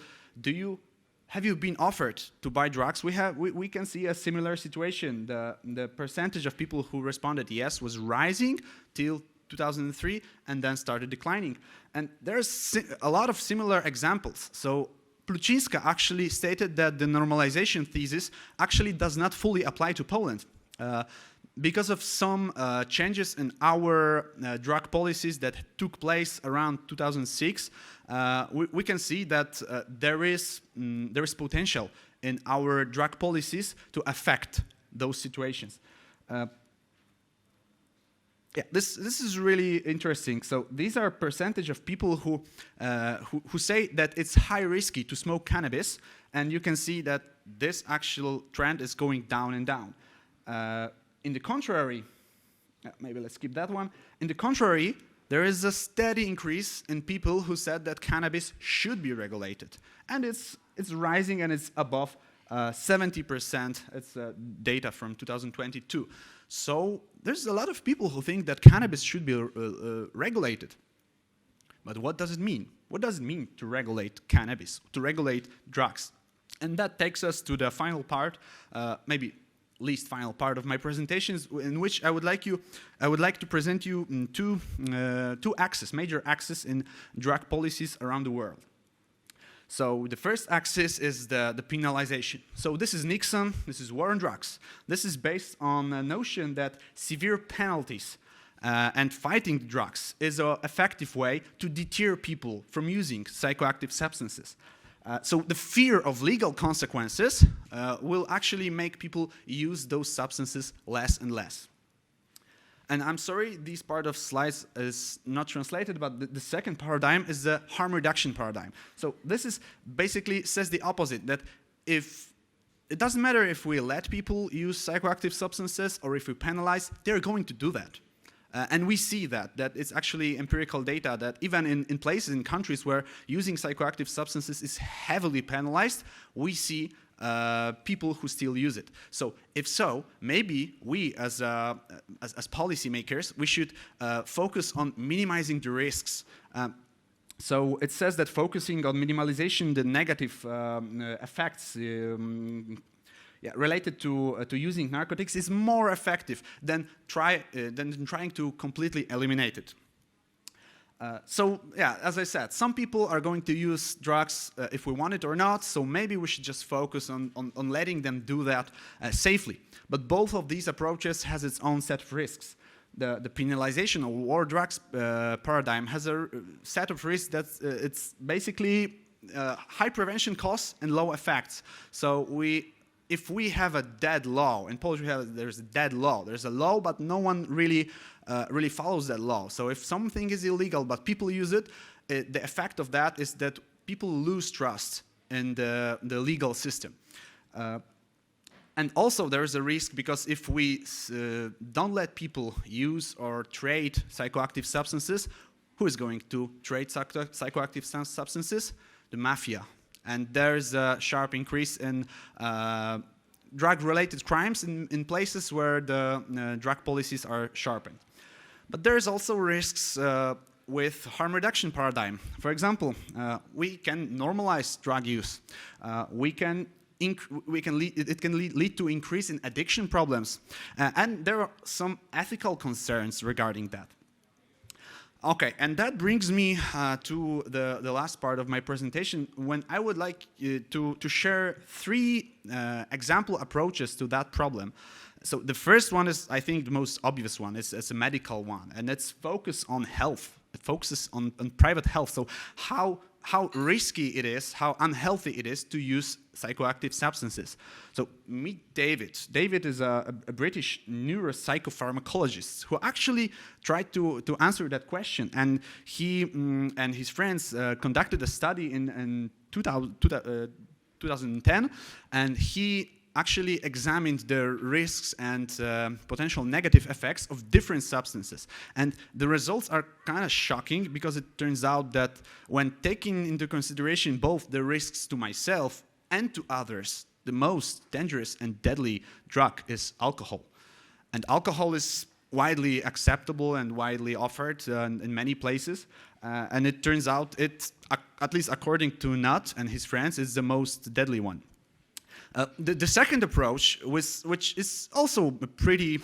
have you been offered to buy drugs? We can see a similar situation. The percentage of people who responded yes was rising till 2003 and then started declining. And there's a lot of similar examples. So Plucińska actually stated that the normalization thesis actually does not fully apply to Poland. Because of some changes in our drug policies that took place around 2006, we can see that there is potential in our drug policies to affect those situations. This is really interesting. So these are a percentage of people who say that it's high risky to smoke cannabis, and you can see that this actual trend is going down and down. In the contrary, maybe let's skip that one. In the contrary, there is a steady increase in people who said that cannabis should be regulated. And it's rising, and it's above 70%. It's data from 2022. So there's a lot of people who think that cannabis should be regulated. But what does it mean? What does it mean to regulate cannabis, to regulate drugs? And that takes us to the final part, maybe least final part of my presentations, in which I would like to present you two major axes in drug policies around the world. So the first axis is the penalization. So this is Nixon, this is war on drugs. This is based on a notion that severe penalties and fighting drugs is an effective way to deter people from using psychoactive substances. So the fear of legal consequences will actually make people use those substances less and less. And I'm sorry, this part of slides is not translated, but the second paradigm is the harm reduction paradigm. So this is basically says the opposite, that if it doesn't matter if we let people use psychoactive substances or if we penalize, they're going to do that. And we see that it's actually empirical data that even in places, in countries where using psychoactive substances is heavily penalized, we see people who still use it. So if so, maybe we as policymakers, we should focus on minimizing the risks. So it says that focusing on minimalization, the negative effects related to using narcotics is more effective than trying to completely eliminate it. So as I said, some people are going to use drugs if we want it or not, so maybe we should just focus on letting them do that safely. But both of these approaches has its own set of risks. The penalization of war drugs paradigm has a set of risks that's it's basically high prevention costs and low effects. So if we have a dead law, in Polish there's a dead law. There's a law, but no one really follows that law. So if something is illegal, but people use it, the effect of that is that people lose trust in the legal system. And also there is a risk because if we don't let people use or trade psychoactive substances, who is going to trade psychoactive substances? The mafia. And there's a sharp increase in drug-related crimes in places where the drug policies are sharpened. But there's also risks with harm reduction paradigm. For example, we can normalize drug use. It can lead to increase in addiction problems. And there are some ethical concerns regarding that. Okay, and that brings me to the last part of my presentation, when I would like to share three example approaches to that problem. So the first one is, I think, the most obvious one. It's a medical one, and it's focused on health. It focuses on private health. So how risky it is, how unhealthy it is to use psychoactive substances. So meet David. David is a British neuropsychopharmacologist who actually tried to answer that question. And he and his friends conducted a study in 2010, and he actually examined the risks and potential negative effects of different substances. And the results are kind of shocking because it turns out that when taking into consideration both the risks to myself and to others, the most dangerous and deadly drug is alcohol. And alcohol is widely acceptable and widely offered in many places. And it turns out it, at least according to Nutt and his friends, is the most deadly one. The second approach, which is also a pretty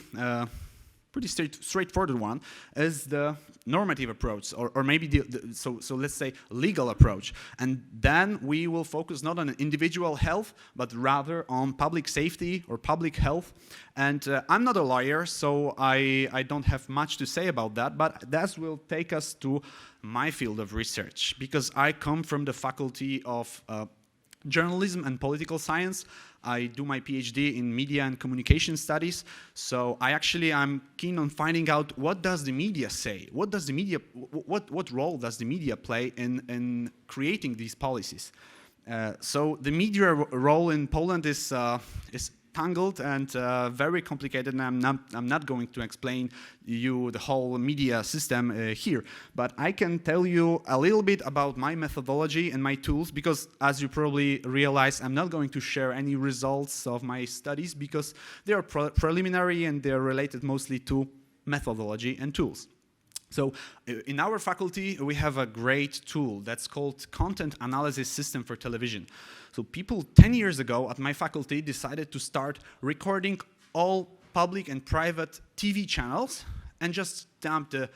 straightforward one, is the normative approach, or maybe so let's say legal approach. And then we will focus not on individual health, but rather on public safety or public health. And I'm not a lawyer, so I don't have much to say about that, but that will take us to my field of research, because I come from the faculty of journalism and political science. I do my PhD in media and communication studies. So I'm keen on finding out, what does the media say? What role does the media play in creating these policies? So the media role in Poland is tangled and very complicated, and I'm not going to explain you the whole media system here. But I can tell you a little bit about my methodology and my tools, because as you probably realize, I'm not going to share any results of my studies because they are preliminary and they're related mostly to methodology and tools. So in our faculty, we have a great tool that's called Content Analysis System for Television. So people 10 years ago at my faculty decided to start recording all public and private TV channels and just dump the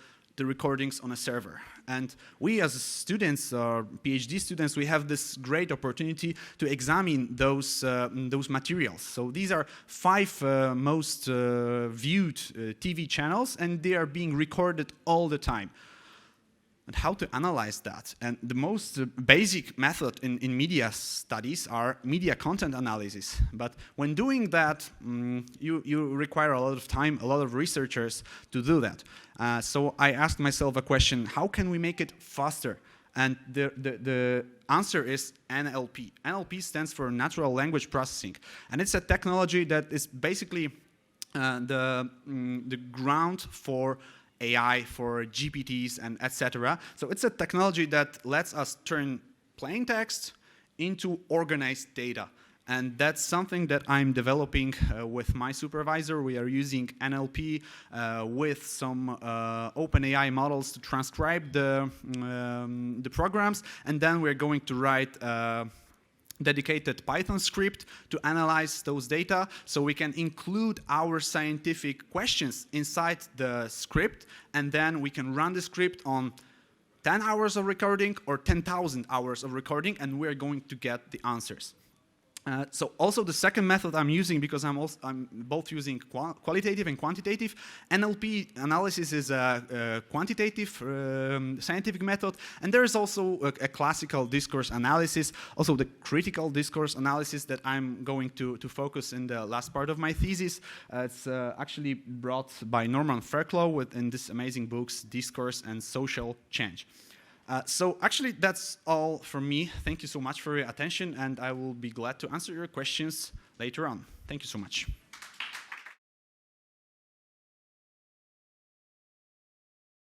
recordings on a server. And we as students, or PhD students, we have this great opportunity to examine those materials. So these are 5 most viewed TV channels, and they are being recorded all the time. And how to analyze that? And the most basic method in media studies are media content analysis. But when doing that, you require a lot of time, a lot of researchers to do that. So I asked myself a question: how can we make it faster? And the answer is NLP. NLP stands for Natural Language Processing, and it's a technology that is basically the ground for AI, for GPTs, and etc. So it's a technology that lets us turn plain text into organized data. And that's something that I'm developing with my supervisor. We are using NLP with some OpenAI models to transcribe the programs, and then we're going to write dedicated Python script to analyze those data, so we can include our scientific questions inside the script, and then we can run the script on 10 hours of recording or 10,000 hours of recording, and we're going to get the answers. So also the second method I'm using, because I'm both using qualitative and quantitative. NLP analysis is a quantitative scientific method, and there is also a classical discourse analysis, also the critical discourse analysis that I'm going to focus in the last part of my thesis. It's actually brought by Norman Fairclough in this amazing books, Discourse and Social Change. So actually, that's all from me. Thank you so much for your attention, and I will be glad to answer your questions later on. Thank you so much.